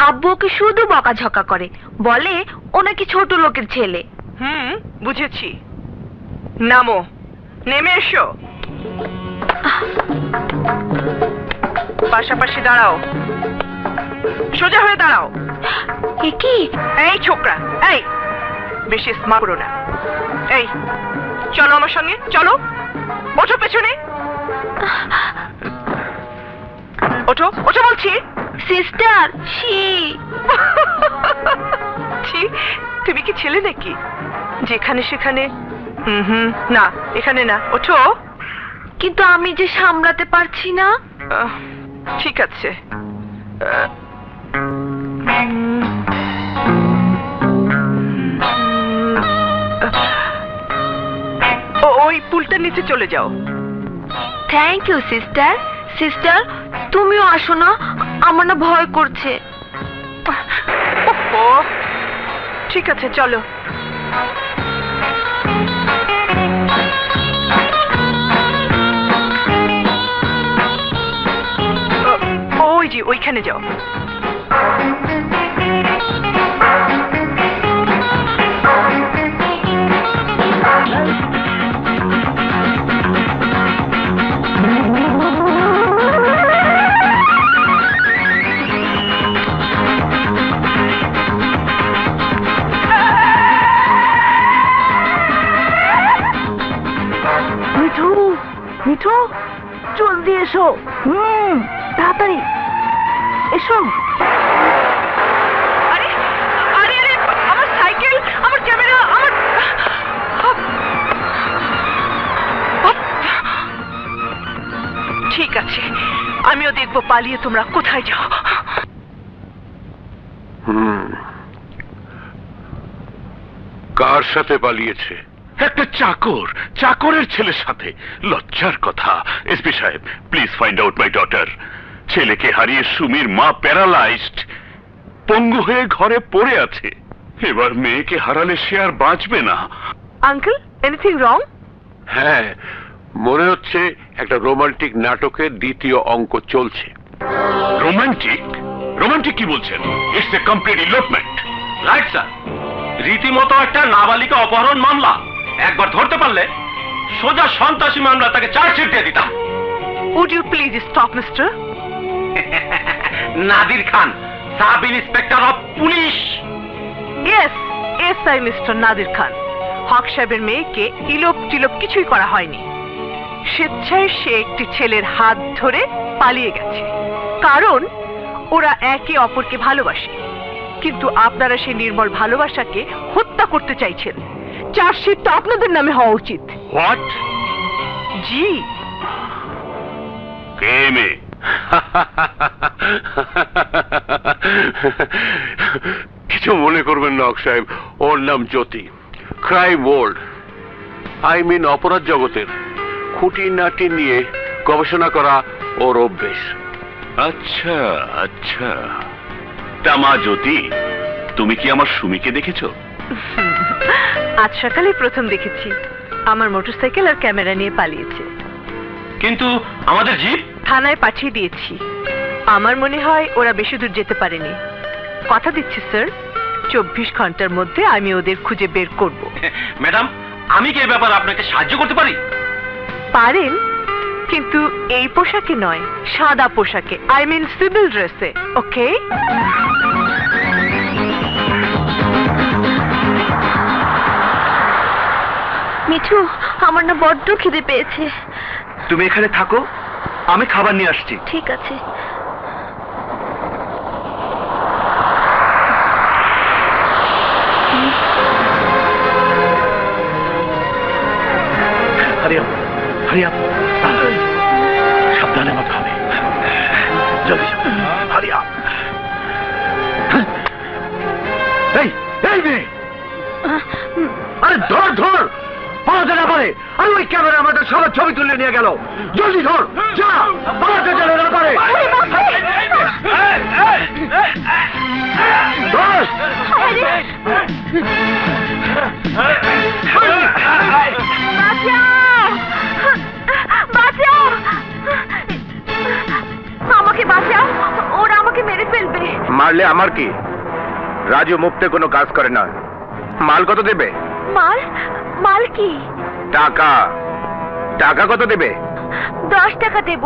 আব্বু ওকে শুধু বকাঝকা করে, বলে ও নাকি ছোট লোকের ছেলে। বুঝেছি। নামো, নেমে এসো। পাশাপাশি দাঁড়াও, সোজা হয়ে দাঁড়াও। কি? এই ছোকরা, এই বেশি স্মার্ট করো না। এই চলো আমার সঙ্গে, চলো। ওঠো পেছনে, ওঠো ওঠো বলছি। সিস্টার শি ছি, তুমি কি ছেলে নাকি যেখানে সেখানে? না, এখানে না, ওঠো। কিন্তু আমি যে সামলাতে পারছি না। ঠিক আছে, ওই পুলটার নিচে চলে যাও। Thank you sister. সিস্টার তুমিও আসো না, আমার না ভয় করছে। ও ঠিক আছে, চলো। ওই যে ওইখানে যাও। মিঠু, মিঠু জলদি এসো। তাড়াতাড়ি এসো। আরে আরে আরে, আমার সাইকেল, আমার ক্যামেরা, আমার ঠিক আছে, আমিও দেখবো পালিয়ে তোমরা কোথায় যাও। কার সাথে পালিয়েছে? একটা চাকর, চাকরের ছেলের সাথে। লজ্জার কথা। এসপি সাহেব, please find out my daughter. ছেলেকে হারিয়ে সুমির মা প্যারালাইজড, পঙ্গু হয়ে ঘরে পড়ে আছে। এবার মেয়েকে হারালে সে আর বাঁচবে না। Uncle, anything wrong? হ্যাঁ, মনে হচ্ছে একটা রোমান্টিক নাটকের দ্বিতীয় অঙ্ক চলছে। রোমান্টিক? রোমান্টিক কি বলছেন? It's a complete elopement. Right sir, রীতিমতো একটা নাবালিকা অপহরণ মামলা। একবার ধরতে পারলে সোজা সন্ত্রাসী মামলা, তাকে চার্জশিট দিয়ে দিতাম। Would you please stop mister? Nadir Khan, sub inspector of police. Yes, SI mister Nadir Khan. Haque সাহেবের মেয়েকে ইলোপ টিলোপ কিছুই করা হয়নি। স্বেচ্ছায় সে একটি ছেলের হাত ধরে পালিয়ে গেছে, কারণ ওরা একে অপরকে ভালোবাসে। কিন্তু আপনারা সেই নির্মল ভালোবাসাকে হত্যা করতে চাইছেন। চার্জশিটটা আপনাদের নামে হওয়া উচিত। হোয়াট? জি। কে মেয়ে? কিছু মনে করবেন না হক সাহেব, ওর নাম জ্যোতি। ক্রাইম ওয়ার্ল্ড, আই মিন অপরাধ জগতের খুঁটিনাটি নিয়ে গবেষণা করা ওর অভ্যেস। আচ্ছা আচ্ছা। তা মা জ্যোতি, তুমি কি আমার সুমিকে দেখেছো? আজ সকালে প্রথম দেখেছি। আমার মোটরসাইকেল আর ক্যামেরা নিয়ে পালিয়েছে। কিন্তু আমাদের জিপ থানায় পাঠিয়ে দিয়েছি। আমার মনে হয় ওরা বেশি দূর যেতে পারেনি। কথা দিচ্ছি স্যার, 24 ঘন্টার মধ্যে আমি ওদের খুঁজে বের করব। ম্যাডাম, আমি কি এই ব্যাপারে আপনাকে সাহায্য করতে পারি? পারেন, কিন্তু এই পোশাকে নয়, সাদা পোশাকে, আই মিন সিভিল ড্রেসে। ওকে? মিঠু, আমার না বড্ড খিদে পেয়েছে। তুমি এখানে থাকো, আমি খাবার নিয়ে আসছি। ঠিক আছে। হারিয়া সাবধানে মতো হবে। জলদি হারিয়া। এই এই মেয়ে, আরে ধর ধর, পালাতে না পারে। আর ওই ক্যামেরা আমাদের সবার ছবি তুলে নিয়ে গেল। জলদি ধর, যা, পালাতে চলে না পারে। বাঁচাও! আমাকে বাঁচাও, ওরা আমাকে মেরে ফেলবে। মারলে আমার কি? রাজু মুফতে কোনো কাজ করে না। মাল কত দেবে? মাল? মাল কি? টাকা। টাকা কত দেবে? 10 টাকা দেব।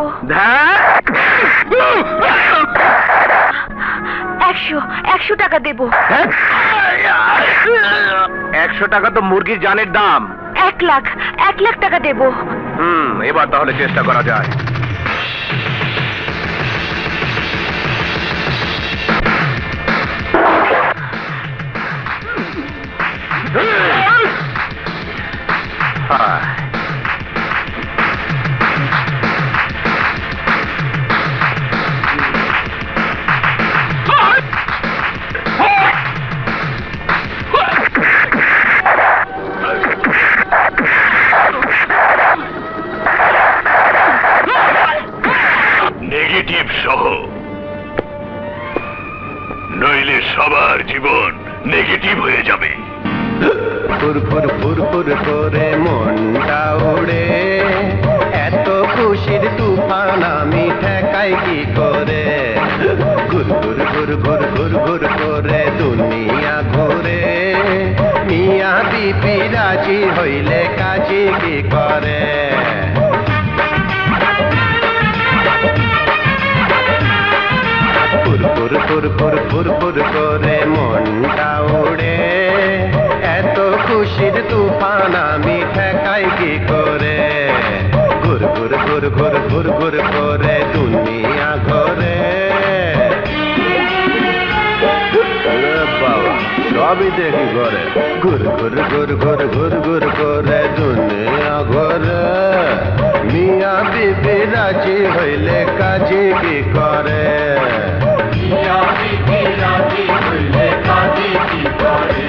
100 টাকা দেব। 100 টাকা তো মুরগির জানের দাম। 1 লাখ টাকা দেব। এবার তাহলে চেষ্টা করা যায়। নেগেটিভ সহ, নইলে সবার জীবন নেগেটিভ হয়ে যাবে। ফুরফুর ফুরফুর করে মনটা ওড়ে, এত খুশির তুফান আমি ঠেকাই কি করে? ঘুর ঘুর ঘুর ঘুর ঘুর ঘুর করে দুনিয়া ঘুরে, মিয়া বিবি রাজি হইলে কাজী কি করে? ফুরফুর ফুরফুর ফুরফুর করে মনটা ওড়ে, এত খুশির তুফান আমি ঠেকাই কি করে? ঘুর ঘুর ঘুর ঘুর ঘুর ঘুর করে দুনিয়া ঘরে। বাবা সবই দেখি ঘরে, ঘুর ঘুর ঘুর ঘুর ঘুর ঘুর করে দুনিয়া ঘরে, মিয়া বিবি রাজি হইলে কাজী কি করে? মিয়া বিবি রাজি হইলে কাজী কি করে?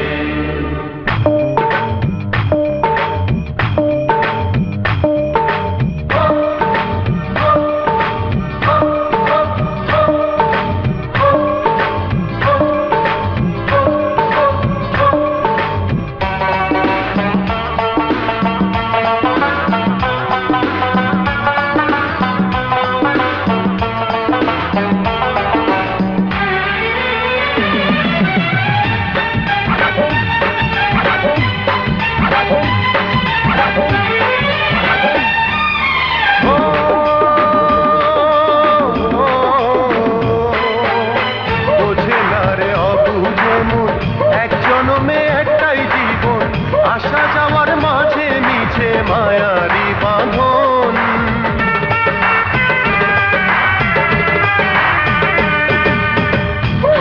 মায়ারি বাঁধন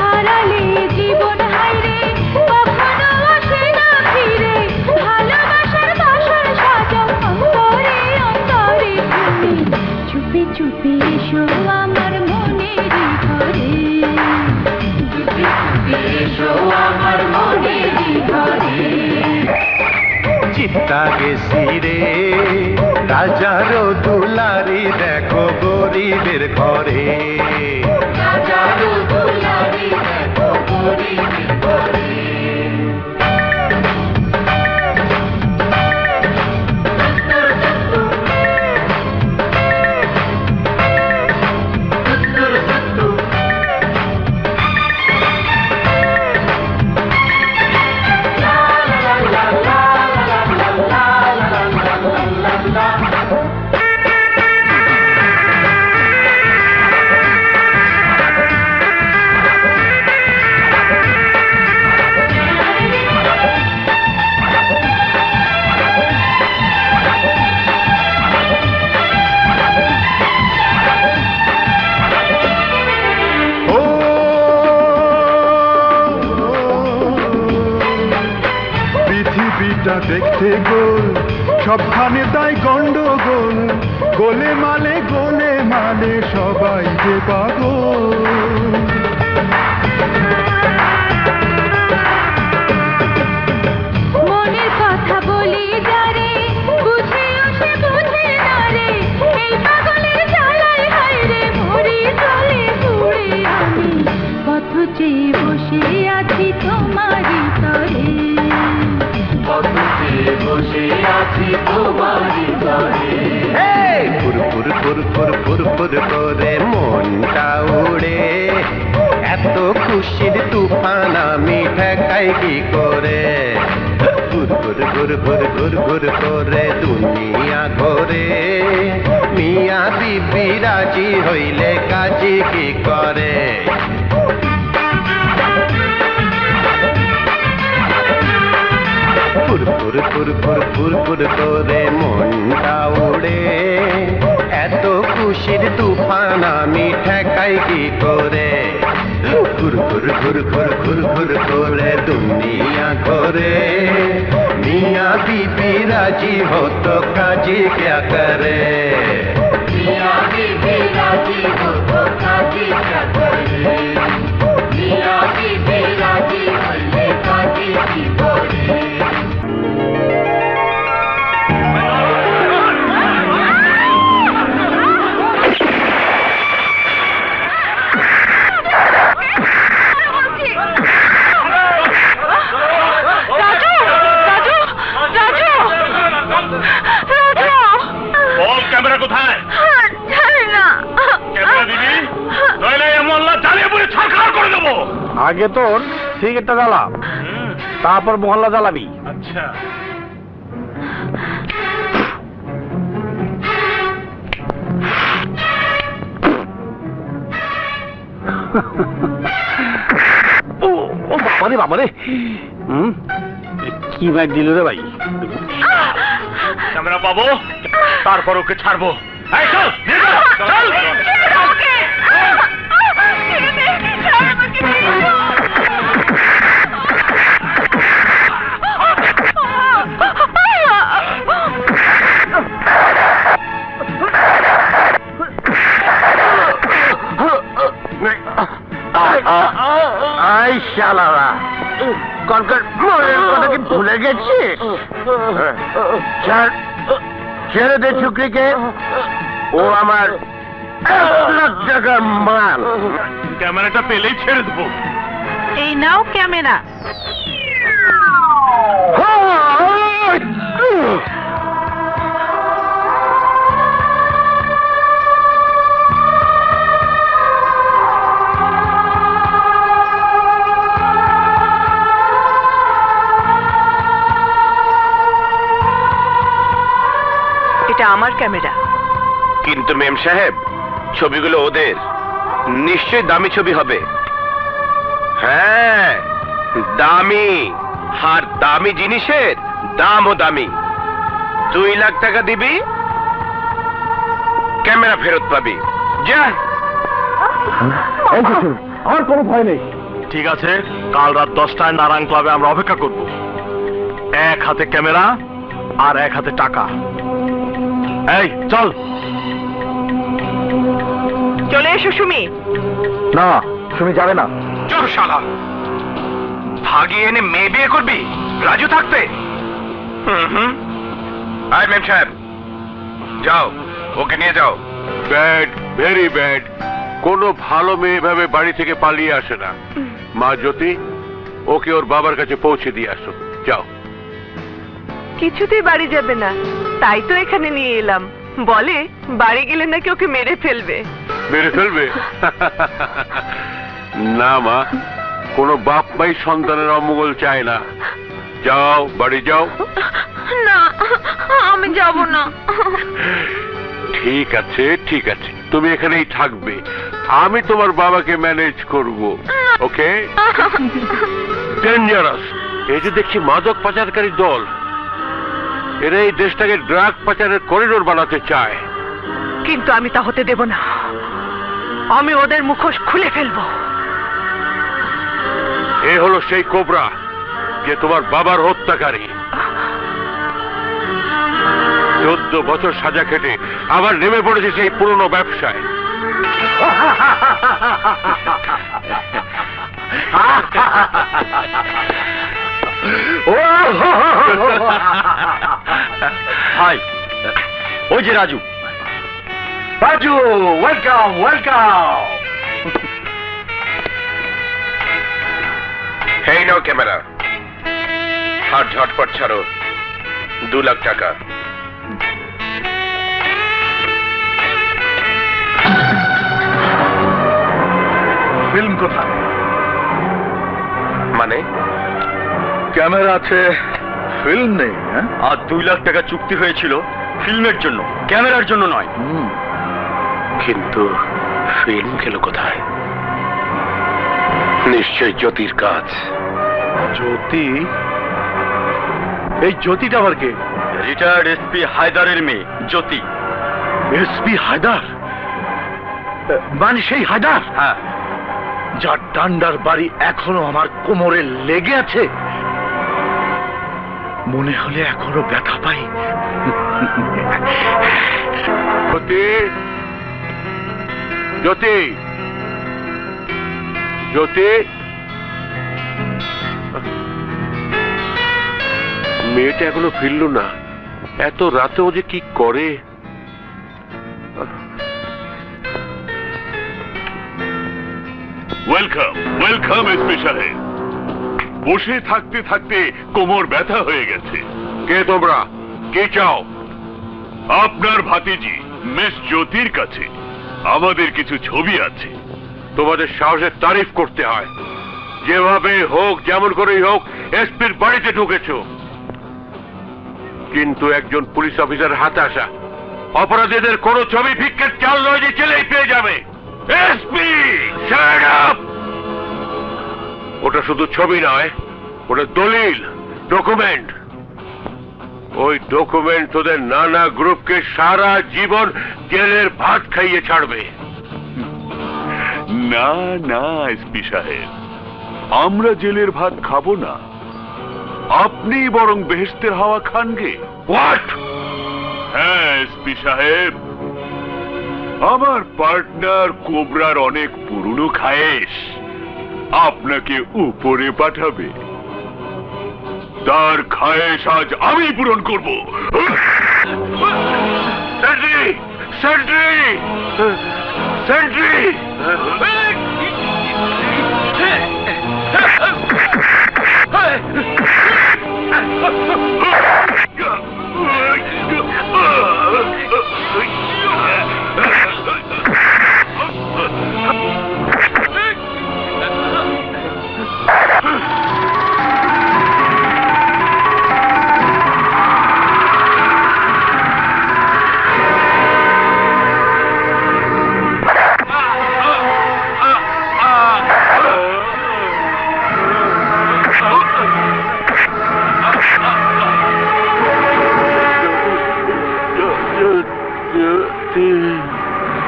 হারালে জীবন হাইরে কখনো আসে না ফিরে, ভালোবাসার বাসর সাজাও অন্তরে অন্তরে তুমি, চুপি চুপি এসো আমার মনের ঘরে, চুপি চুপি এসো আমার মনের ঘরে। চিত্তা গেছি রে রাজার দুলারি, দেখো গরিবের ঘরে, রাজার দুলারি দেখো গরিবের ঘরে। দেখতে গোল সবখানে তাই গন্ডগোল, গোলে মালে সবাই যে পাগল। মনের কথা বলি যারে, বুঝেও সে বুঝে না রে, এই পাগলের জ্বালায় হায় রে মরি চলে ঘুরে আমি, পথ চেয়ে বসে আছি তোমারই তরে। আছি তোমারই ঘরে। ফুরফুর ফুরফুর ফুরফুর করে মনটা উড়ে, এত খুশির তুফান আমি ঠেকাই কি করে। ঘুর ঘুর ঘুর ঘুর ঘুর ঘুর করে দুনিয়া ঘোরে, মিয়া বিবি রাজি হইলে কাজী কি করে। ফুরফুর ফুরফুর ফুরফুর করে মনটা উড়ে, এত খুশির তুফান আমি ঠেকাই কি করে। ঘুর ঘুর ঘুর ঘুর ঘুর ঘুর করে দুনিয়া ঘোরে, মিয়া বিবি রাজি হতো কাজী क्या करे। मियां बीबी राजी হতো কাজী क्या करे। मियां बीबी राजी হইলে কাজী কি করে। ক্যামেরা কোথায়? জানি না। ক্যামেরা দিবি নইলে মোল্লা জ্বালিয়ে পুড়ে ছারখার করে দেবো। আগে তোর সিগারেটটা জ্বালা, তারপর মহল্লা জ্বালাবি। আচ্ছা ও বাবারে বাবারে, কি ব্যাগ দিল রে ভাই। ক্যামেরা পাবো তারপর ওকে ছাড়বো। এই চল, চল, আই শালারা, কনকর মনের কথা কি ভুলে গেছিস? ছেড়ে দে ছুকরিকে, ও আমার 1 লাখ টাকার মাল। ক্যামেরাটা পেলেই ছেড়ে দেবো। এই নাও ক্যামেরা। এটা আমার ক্যামেরা। কিন্তু মেম সাহেব, ছবিগুলো ওদের, নিশ্চয়ই দামি ছবি হবে। হ্যাঁ দামি, আর দামি জিনিসের দামও দামি। 2 লাখ টাকা দিবি, ক্যামেরা ফেরত পাবি। যা। আমার কোনো ভয় নেই। ঠিক আছে, কাল রাত 10টায় নারায়ণ ক্লাবে আমরা অপেক্ষা করব। 1 হাতে ক্যামেরা আর 1 হাতে টাকা। এই চল। চলে এসো সুমি। না, সুমি যাবে না। চল শালা, ভাগিয়ে এনে মেয়ে বিয়ে করবি রাজু থাকতে? আয় মেম সাহেব, যাও ওকে নিয়ে যাও। Bad, very bad. কোনো ভালো মেয়ে ভাবে বাড়ি থেকে পালিয়ে আসে না। মা জ্যোতি, ওকে ওর বাবার কাছে পৌঁছে দিয়ে আসো। যাও। কিছুতেই বাড়ি যাবে না, তাই তো এখানে নিয়ে এলাম। বলে বাড়ি গেলে নাকি ওকে মেরে ফেলবে। মেরে ফেলবে? না মা, কোনো বাপ মাই সন্তানের অমঙ্গল চায় না। যাও, বাড়ি যাও। না, আমি যাব না। ঠিক আছে, ঠিক আছে, তুমি এখানেই থাকবে। আমি তোমার বাবাকে ম্যানেজ করব। ওকে? ডেঞ্জারাস। এই যে দেখছি মাদক পাচারকারী দল, এরা এই দেশটাকে ড্রাগ পাচারের করিডোর বানাতে চায়। কিন্তু আমি তা হতে দেব না। আমি ওদের মুখোশ খুলে ফেলবো। এ হলো সেই কোবরা যে তোমার বাবার হত্যাকারী। 14 বছর সাজা খেটে আবার নেমে পড়েছে সেই পুরনো ব্যবসায়। হাই, ওই যে রাজু। Raju, welcome welcome. এই নাও ক্যামেরা, আর ঝটপট ছাড়ো। 2 লাখ টাকা। ফিল্ম কোথায়? মানে ক্যামেরা আছে, ফিল্ম নেই। হ্যাঁ, আর 2 লাখ টাকা চুক্তি হয়েছিল ফিল্মের জন্য, ক্যামেরার জন্য নয়। কিন্তু ফিল্ম গেল কোথায়? নিশ্চয় জ্যোতির কাজ। জ্যোতি? এই জ্যোতিটা আবার কে? রিটায়ার্ড এসপি হায়দারের মেয়ে জ্যোতি। এসপি হায়দার? মানে সেই হায়দার? হ্যাঁ। যার ডান্ডার বাড়ি এখনো আমার কোমরে লেগে আছে, মনে হলে এখনো ব্যথা পাই। জ্যোতি, জ্যোতি, জ্যোতি, মেয়েটা এখনো ফিরল না। এত রাতেও যে কি করে। ওয়েলকাম ওয়েলকাম এসপি সাহেব। বসে থাকতে থাকতে কোমর ব্যথা হয়ে গেছে। কে তোমরা? কে চাও? আপনার ভাতিজি মিস জ্যোতির কাছে আমাদের কিছু ছবি আছে। তোমাদের সাহসের তারিফ করতে হয়। যেভাবে হোক, যেমন করেই হোক, এসপির বাড়িতে ঢুকেছো। কিন্তু একজন পুলিশ অফিসার হাতে আসা অপরাধীদের কোনো ছবি ভিক্ষের চাল নয় যে চলেই পেয়ে যাবে। SP shut up! ওটা শুধু ছবি নয়, ওটা দলিল, ডকুমেন্ট। ওই ডকুমেন্ট তোদের নানা গ্রুপকে সারা জীবন জেলের ভাত খাইয়ে ছাড়বে। না না এসপি সাহেব, আমরা জেলের ভাত খাবো না, আপনি বরং বেহেশতের হাওয়া খানগে। হোয়াট? হ্যাঁ এসপি সাহেব, আমার পার্টনার কোবরার অনেক পুরনো খায়েশ আপনাকে উপরে পাঠাবে। তার খায়েশ আজ আমি পূরণ করব। সেন্ট্রি! সেন্ট্রি! সেন্ট্রি!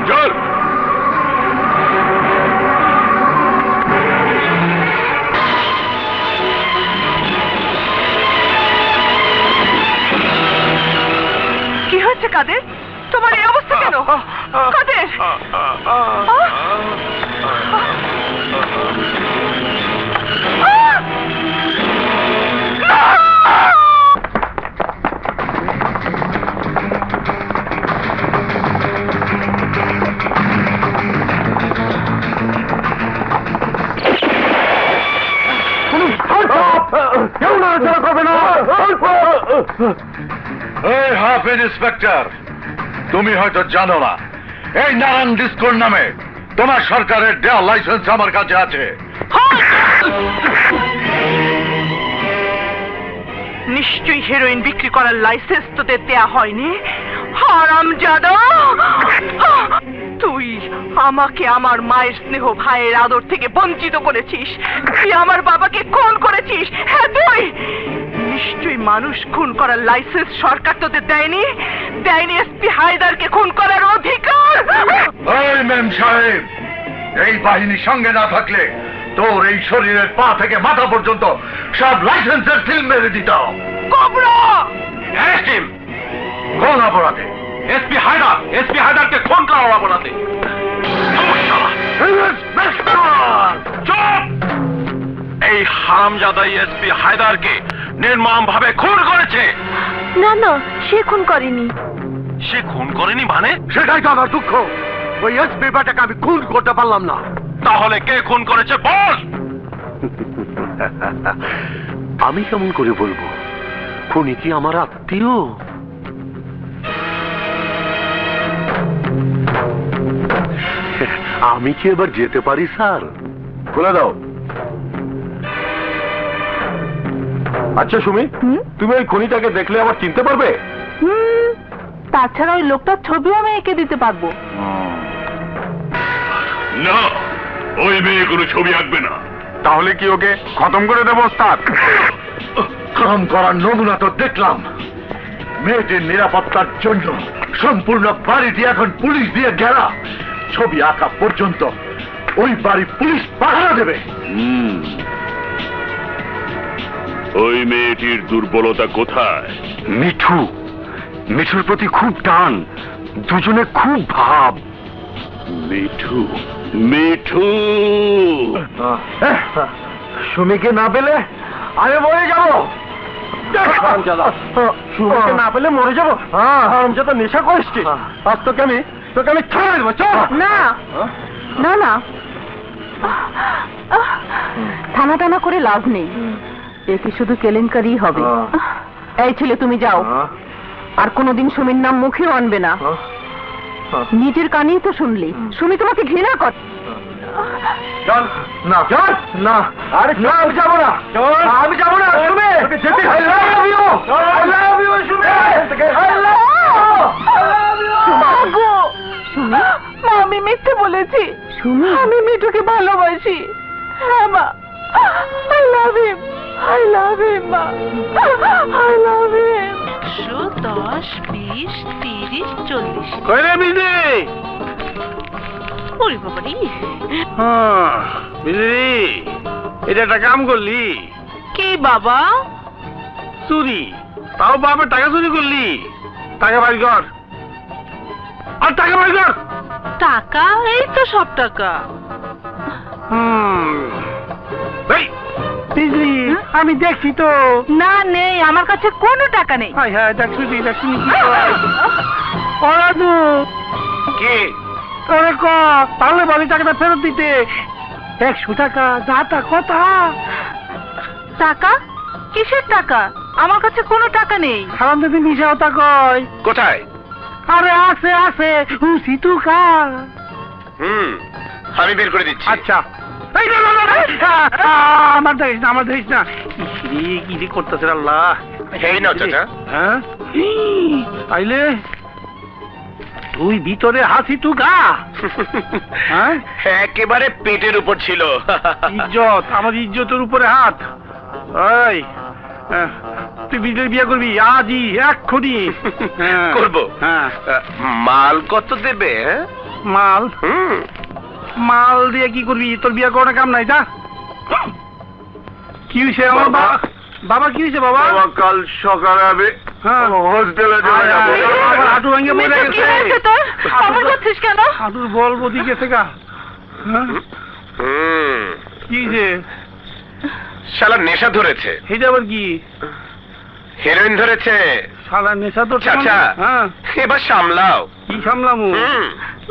চল। কি হচ্ছে কাদের? তোমার এই অবস্থা কেন কাদের? কেউ নড়াচড়া করবে না। এই হাফেজ ইন্সপেক্টর, তুমি হয়তো জানো না, এই নারায়ণ ডিসকোর নামে তোমার সরকারের দেওয়া লাইসেন্স আমার কাছে আছে। নিশ্চয়ই হেরোইন বিক্রি করার লাইসেন্স তোদের দেয়া হয়নি, হারামজাদা! তুই আমাকে আমার মায়ের স্নেহ ভাইয়ের আদর থেকে বঞ্চিত করেছিস, তুই আমার বাবাকে খুন করেছিস। হ্যাঁ তুই নিশ্চয়ই মানুষ খুন করার লাইসেন্স সরকার তোদের দেয়নি, দেয়নি এসপি হায়দারকে খুন করার অধিকার। এই মেম সাহেব, এই বাহিনী সঙ্গে না থাকলে তোর এই শরীরের পা থেকে মাথা পর্যন্ত সব লাইসেন্সের ফিল্ম মেরে দিতাম। কোবরা! কোন অপরাধে? এসপি হায়দার, এসপি হায়দারকে খুন করার অপরাধে। চুপ! এই হারামজাদাই এসপি হায়দারকে নির্মম ভাবে খুন করেছে। না না, সে খুন করেনি। সে খুন করেনি মানে? সেটাই তো আমার দুঃখ, ওই এসপি ব্যাটাকে আমি খুন করতে পারলাম না। তাহলে কে খুন করেছে বল? আমি কেমন করে বলবো? খুনি কি আমার আত্মীয়? আমি কি এবার যেতে পারি স্যার? খুলে দাও। আচ্ছা সুমি, তুমি ওই খুনিটাকে দেখলে আবার চিনতে পারবে? তাছাড়া ওই লোকটার ছবিও আমি এঁকে দিতে পারবো। না, ওই মেয়ে কোনো ছবি আঁকবে না। তাহলে কি ওকে খতম করে দেবো ওস্তাদ? কাম করার নমুনা তো দেখলাম। মেয়েটির নিরাপত্তার জন্য সম্পূর্ণ বাড়িটি এখন পুলিশ দিয়ে ঘেরা। ছবি আঁকা পর্যন্ত ওই বাড়ি পুলিশ পাহারা দেবে। ওই মেয়েটির দুর্বলতা কোথায়? মিঠু, মিঠুর প্রতি খুব টান, দুজনে খুব ভাব। মিঠু, মিঠু সুমিকে না পেলে আমি মরে যাবো। সুমিকে না পেলে মরে যাবো? আমি যত নেশা করেছি, আজ তোকে আমি ছাড়া দেবো। না না না, টানা টানা করে লাভ নেই, এতে শুধু কেলেঙ্কারি হবে। এই ছেলে, তুমি যাও, আর কোনোদিন সুমির নাম মুখেও আনবে না। নিজের কানেই তো শুনলি সুমি তোমাকে ঘৃণা কর। চল না, চল না, আরে না, আমি যাবো না, আমি যাবো না। সুমি, যেতে I love you, I love you, Sumi, I love you। মা, আমি মিথ্যে বলেছি। আমি মিঠুকে ভালোবাসি। হ্যাঁ মা, I love him, I love him, মা, I love him। 10, 20, 30, 40। কই রে বিজলি? ওরে বাবারি, বিজলি, এটা একটা কাম করলি? কি বাবা? চুরি, তাও বাবার টাকা চুরি করলি? টাকা বাড়ি কর, আর টাকা বাড়ি কর। টাকা? এই তো সব টাকা। বিজলি, আমি দেখছি তো। না, নেই, আমার কাছে কোনো টাকা নেই। হ্যাঁ, দেখছি দেখছি। অরাধু কে? তোরে ক, তাহলে বলি টাকাটা ফেরত দিতে। 100 টাকা যাতা কথা। টাকা? কিসের টাকা? আমার কাছে কোনো টাকা নেই। হারাম যদি মিশা হতা কয়। কোথায়? আরে আছে আছে, উসি তুকা। আমি বের করে দিচ্ছি। আচ্ছা। এই না না না, আমার দেখিস না, আমার দেখিস না। কি যে করতেছে আল্লাহ। এই নাও চাচা। হ্যাঁ, আইলে তুই ভিতরে হাসি তুকা। হ্যাঁ, একেবারে পেটের উপর ছিল। ইজ্জত, আমার ইজ্জতের উপরে হাত। ওই তুই বিজলির বিয়ে করবি আজই, এক্ষুনি করবো। হ্যাঁ, মাল কত দেবে? মাল? মাল দিয়ে কি করবি? তোর বিয়ে করার কাম নাই, যা। কি হয়েছে আমার বাবা? কি হয়েছে বাবা? কাল সকালে আমি হোস্টেলে চলে যাবো। হাঁটু ভেঙে মরে গেছে। কেন? হাঁটুর বল বদি গেছে গা। কি যে শালা নেশা ধরেছে। এটা আবার কি? হেরোইন ধরেছে। শালা নেশা তো। চাচা, এবার সামলাও। কি সামলামু?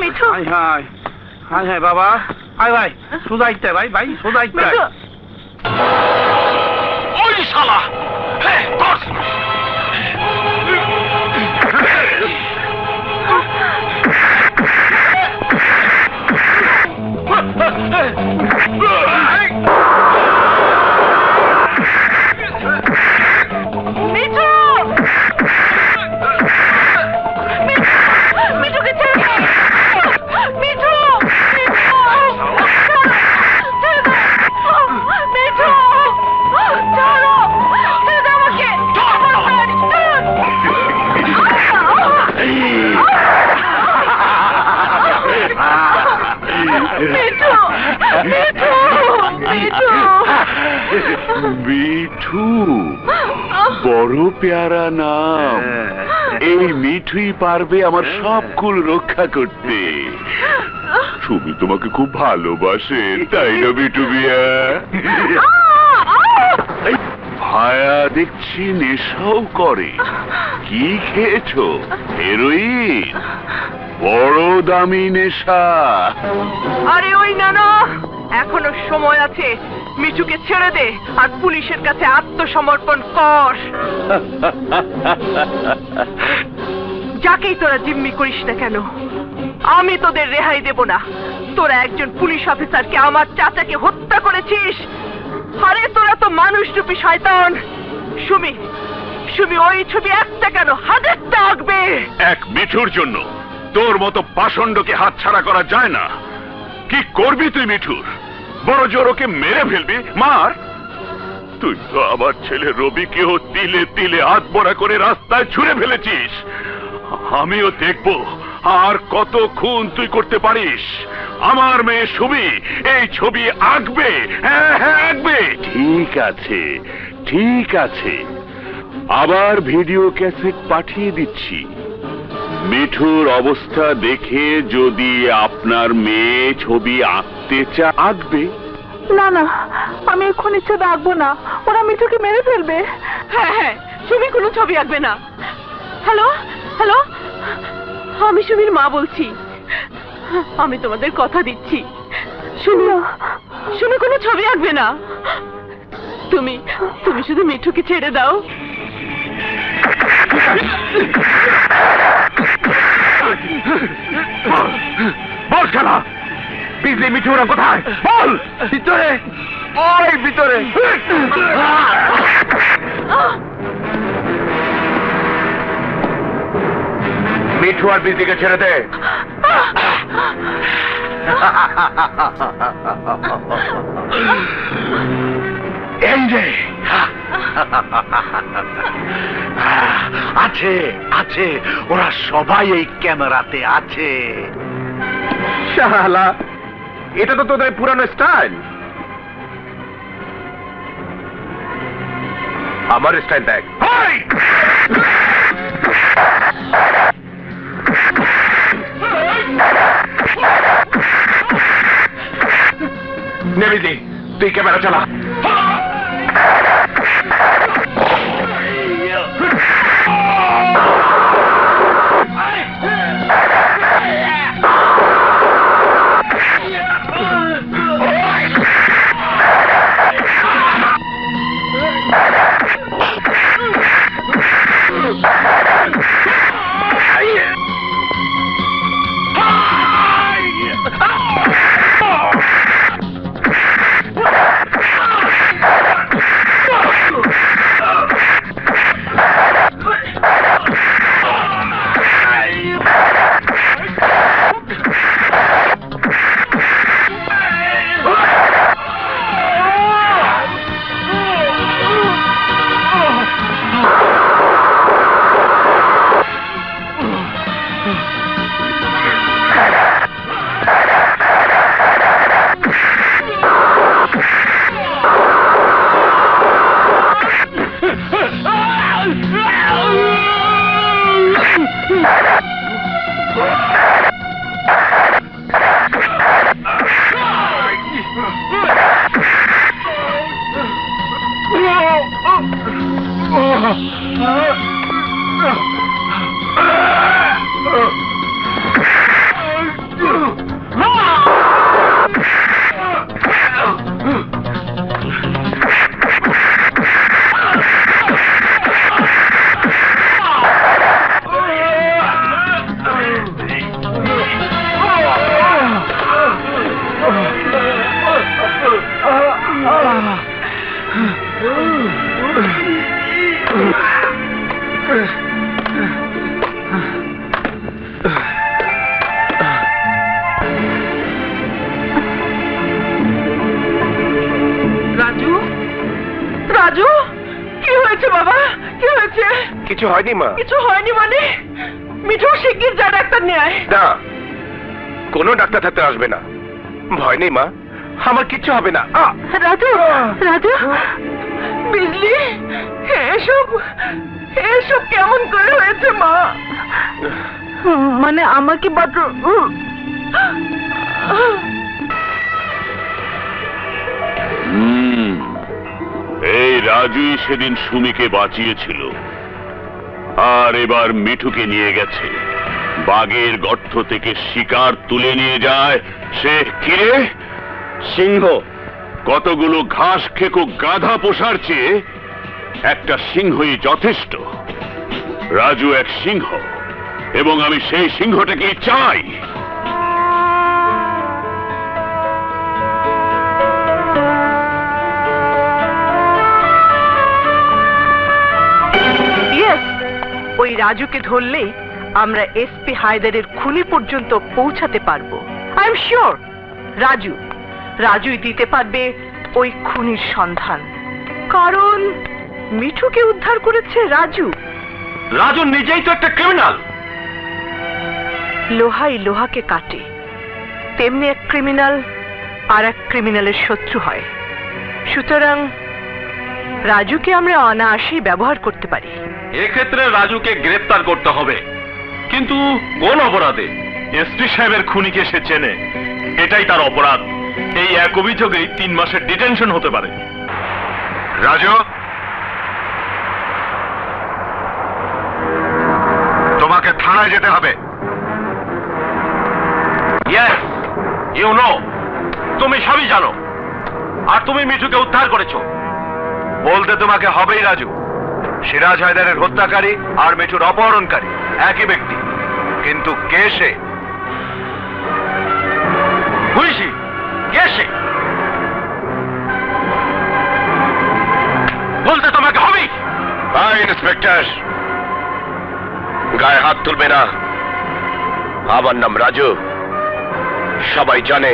Mithu, hi hi hi hi বাবা, আয় ভাই, সোজা ইতে ভাই, ভাই সোজা ইতে। ওই শালা, হ্যাঁ কর। মিঠু, মিঠুকে ছেড়ে দাও। মিঠু, মিঠু, ছাড়ো, ছেড়ে দাও আমাকে। মিঠু, মিঠু, মিঠু, মিঠু, বড় পেয়ারা নাম। এই মিঠুই পারবে আমার সব কুল রক্ষা করতে। সুমি তোমাকে খুব ভালোবাসে, তাই না মিঠু বিয়া? ভায়া দেখছি নেশাও করে। কি খেয়েছো? হেরোইন? বড় দামি নেশা। আরে ওই না না, এখনো সময় আছে। মিঠুকে ছেড়ে দে আর পুলিশের কাছে আত্মসমর্পণ কর। যাকেই তোরা জিম্মি করিস না কেন, আমি তোদের রেহাই দেব না। তোরা একজন পুলিশ অফিসারকে, আমার চাচাকে হত্যা করেছিস। আরে তোরা তো মানুষ রূপী শয়তান। সুমি, সুমি ওই ছবি একটা কেন, হাজারটা আঁকবে। এক মিঠুর জন্য তোর মতো পাষণ্ডকে হাতছাড়া করা যায় না। কি করবি তুই মিঠুর? বড় জোর ওকে মেরে ফেলবি? মার। তুই তো আমার ছেলে রবিকেও তিলে তিলে হাত বড়া করে রাস্তায় ছুঁড়ে ফেলেছিস। আমিও দেখব আর কত খুন তুই করতে পারিস। আমার মেয়ে সুমি এই ছবি আঁকবে। হ্যাঁ হ্যাঁ আঁকবে। ঠিক আছে, ঠিক আছে, আবার ভিডিও ক্যাসেট পাঠিয়ে দিচ্ছি। মিঠুর অবস্থা দেখে যদি আপনার মেয়ে ছবি আঁকতে আঁকবে। না না, আমি এক্ষুনি ছবি আঁকবো না, ওরা মিঠুকে মেরে ফেলবে। হ্যাঁ হ্যাঁ, সুমি কোনো ছবি আঁকবে না। হ্যালো হ্যালো, আমি সুমির মা বলছি। আমি তোমাদের কথা দিচ্ছি, সুমি কোনো ছবি আঁকবে না। তুমি তুমি শুধু মিঠুকে ছেড়ে দাও। বল শালা, বিজলি মিঠু ওরা কোথায়? বল। ভিতরে, ওই ভিতরে। মিঠু আর বিজলিকে ছেড়ে দে। এই যে আছে আছে, ওরা সবাই এই ক্যামেরাতে আছে। শালা, এটা তো তোদের পুরানো স্টাইল। আমার স্টাইল দেখ। নেবিজি, তুই ক্যামেরা চালা। রাজু, রাজু, কি হয়েছে বাবা? কি হয়েছে? কিছু হয়নি মা। কিছু হয়নি মানে? মিঠু শিগগির যা, ডাক্তার নিয়ে আয়। না, কোনো ডাক্তার থাকতে আসবে না। ভয় নেই মা, আমার কিচ্ছু হবে না। রাজু, রাজু, বিজলি, এসব এসব কেমন করে হয়েছে মা? মানে আমাকে এই রাজুই সেদিন সুমিকে বাঁচিয়েছিল, আর এবার মিঠুকে নিয়ে গেছে। বাঘের গর্ত থেকে শিকার তুলে নিয়ে যায় সে কে? সিংহ। কতগুলো ঘাস খেকো গাধা পোষার চেয়ে একটা সিংহই যথেষ্ট। রাজু এক সিংহ, এবং আমি সেই সিংহটাকেই চাই। ওই রাজুকে ধরলেই আমরা এসপি হায়দারের খুনি পর্যন্ত পৌঁছাতে পারবো। আই এম শিওর রাজুই দিতে পারবে ওই খুনির সন্ধান, কারণ মিঠুকে উদ্ধার করেছে রাজু। রাজু নিজেই তো একটা ক্রিমিনাল। লোহাই লোহাকে কাটে, তেমনি এক ক্রিমিনাল আর এক ক্রিমিনালের শত্রু হয়। সুতরাং রাজুকে আমরা অনায়াসেই ব্যবহার করতে পারি। এক্ষেত্রে রাজুকে গ্রেফতার করতে হবে, কিন্তু কোন অপরাধে? এসপি সাহেবের খুনিকে সে চেনে, এটাই তার অপরাধ। এই এক অভিযোগেই 3 মাসের ডিটেনশন হতে পারে। রাজু, তোমাকে থানায় যেতে হবে। ইয়েস, ইউ নো, তুমি সবই জানো, আর তুমি মিঠুকে উদ্ধার করেছো। বলতে তোমাকে হবেই রাজু, সিরাজ হায়দারের হত্যাকারী আর মিঠুর অপহরণকারী একই ব্যক্তি, কিন্তু কে সে? বুঝি কে সে? বলতে তোমাকে হবেই। ইন্সপেক্টর, গায়ে হাত তুলবে না। আমার নাম রাজু, সবাই জানে।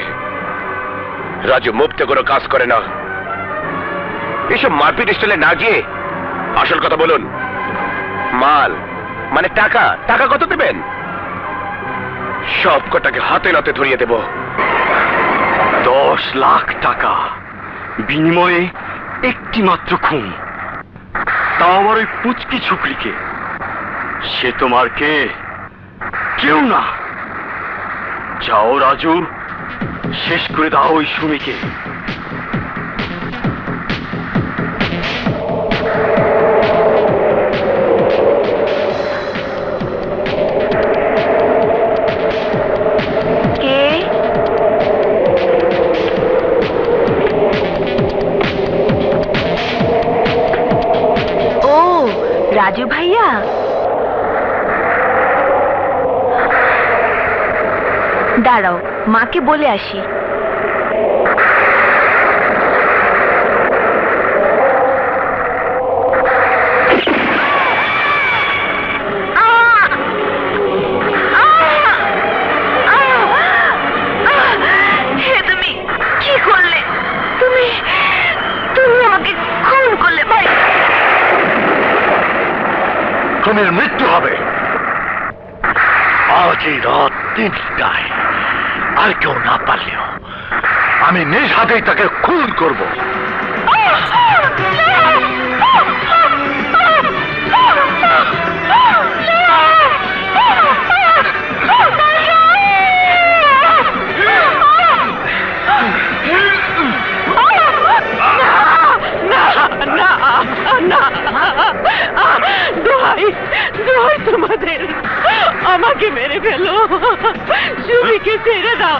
রাজু মুফতে কোনো কাজ করে না। এসব মারপিট স্টাইলে না গিয়ে আসল কথা বলুন। মাল মানে টাকা, টাকা কত দেবেন? সব কটাকে হাতে নাতে ধরিয়ে দেব। 10 লাখ টাকা বিনিময়ে একটি মাত্র খুন, তাও আবার ওই পুচকি ছুকরিকে। সে তোমার কে? কেউ না। যাও রাজু, শেষ করে দাও ওই সুমিকে। রাজু ভাইয়া, দাঁড়াও, মাকে বলে আসি। তুমি কি করলে? তুমি আমাকে খুন করলে ভাই। খুনের মৃত্যু হবে আজই রাত 3টায়। আর কেউ না পারলেও আমি নিজ হাতেই তাকে খুন করব। দোহাই তোমাদের, আমাকে মেরে ফেলো, সুমিকে ছেড়ে দাও।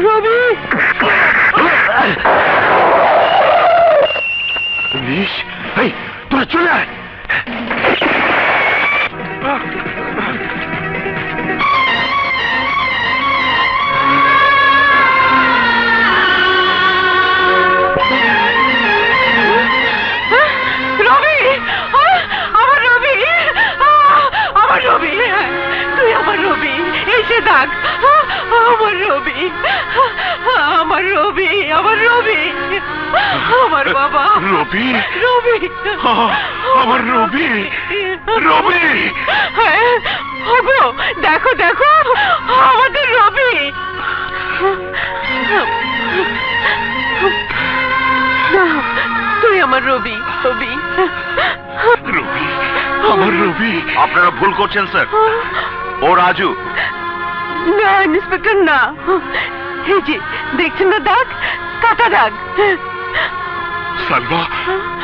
রবি, তোরা চলে আয়। রবি, আমার রবি, আমার রবি, তুই আমার রবি, এসে ডাক, আমার রবি, আমার রবি, আমার রবি, আমার বাবা রবি, রবি, আমার রবি, রবি। দেখো দেখো আমাদের রবি। তুই আমার রবি, রবি, রবি, আমার রবি। আপনারা ভুল করছেন স্যার, ও রাজু। না ইন্সপেক্টর না, এই যে দেখছেন না দাগ, কাটা দাগ। সালমা,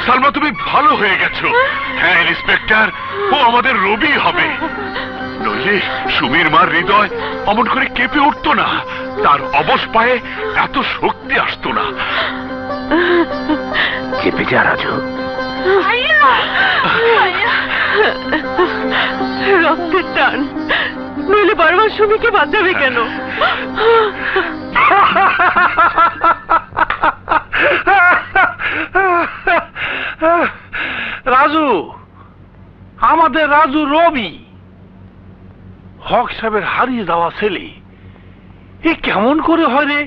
সালমা তুমি ভালো হয়ে গেছো। হ্যাঁ ইন্সপেক্টর, ও আমাদের রবি হবে। নইলে সুমির মার হৃদয় অমন করে কেঁপে উঠতো না, তার অবশ পায়ে এত শক্তি আসতো না। চেপে যা রাজু। রক্তের টান, নইলে বারবার সুমিকে বাঁচাবে কেন? রাজু, আমাদের রাজু রবি, হক সাহেবের হারিয়ে যাওয়া ছেলে। এ কেমন করে হয় রে?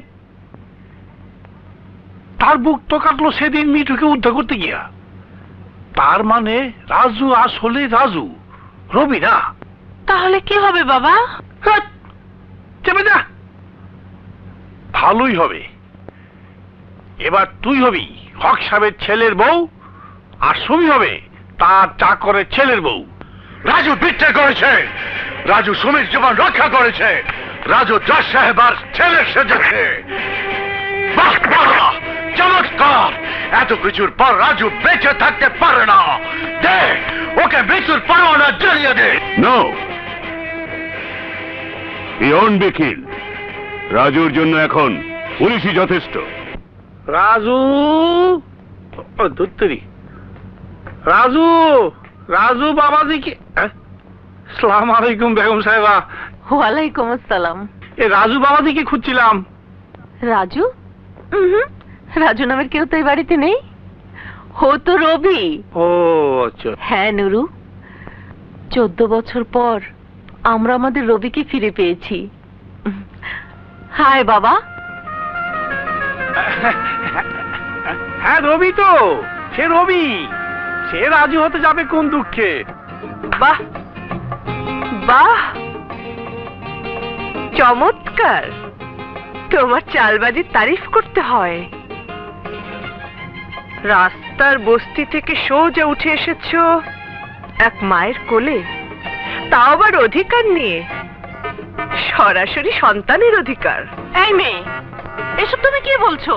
তার বুক তো কাটলো সেদিন মিঠুকে উদ্ধার করতে গিয়া। তার মানে রাজু আসলে রাজু, রবি না। তাহলে কি হবে বাবা? চেপে যা। ভালোই হবে। এবার তুই হবি হক সাহেবের ছেলের বউ, আর সুমি হবে তার চাকরের ছেলের বউ। রাজু বিচ্ছেদ করেছে, রাজু সুমির জীবন রক্ষা করেছে, রাজু জজ সাহেব আর ছেলে সেজেছে। বাহ বাহ, চমৎকার। এত কিছুর পর রাজু বেঁচে থাকতে পারে না। দে ওকে মৃত্যুর পরোয়ানা জ্বালিয়ে দে। No, he won't be killed. রাজুর জন্য এখন পুলিশই যথেষ্ট। রাজু, ধুত্তরি, রাজু, রাজু বাবাজি কি? সালাম আলাইকুম বেগম সাহেবা। ওয়ালাইকুম আসসালাম। এ রাজু বাবাজিকে খুঁজছিলাম। রাজু? রাজু নামের কেউ তো এই বাড়িতে নেই। ও তো রবি। ও আচ্ছা। হ্যাঁ নুরু, 14 বছর পর আমরা আমাদের রবিকে ফিরে পেয়েছি। হাই বাবা। হ্যাঁ রবি তো, সে রবি, সে রাজু হতে যাবে কোন দুঃখে? বাহ বাহ, চমৎকার। তোমার চালবাজির তারিফ করতে হয়। রাস্তার বস্তি থেকে সোজা উঠে এসেছো এক মায়ের কোলে, তাও আবার অধিকার নিয়ে, সরাসরি সন্তানের অধিকার। এই মেয়ে, এসব তুমি কি বলছো?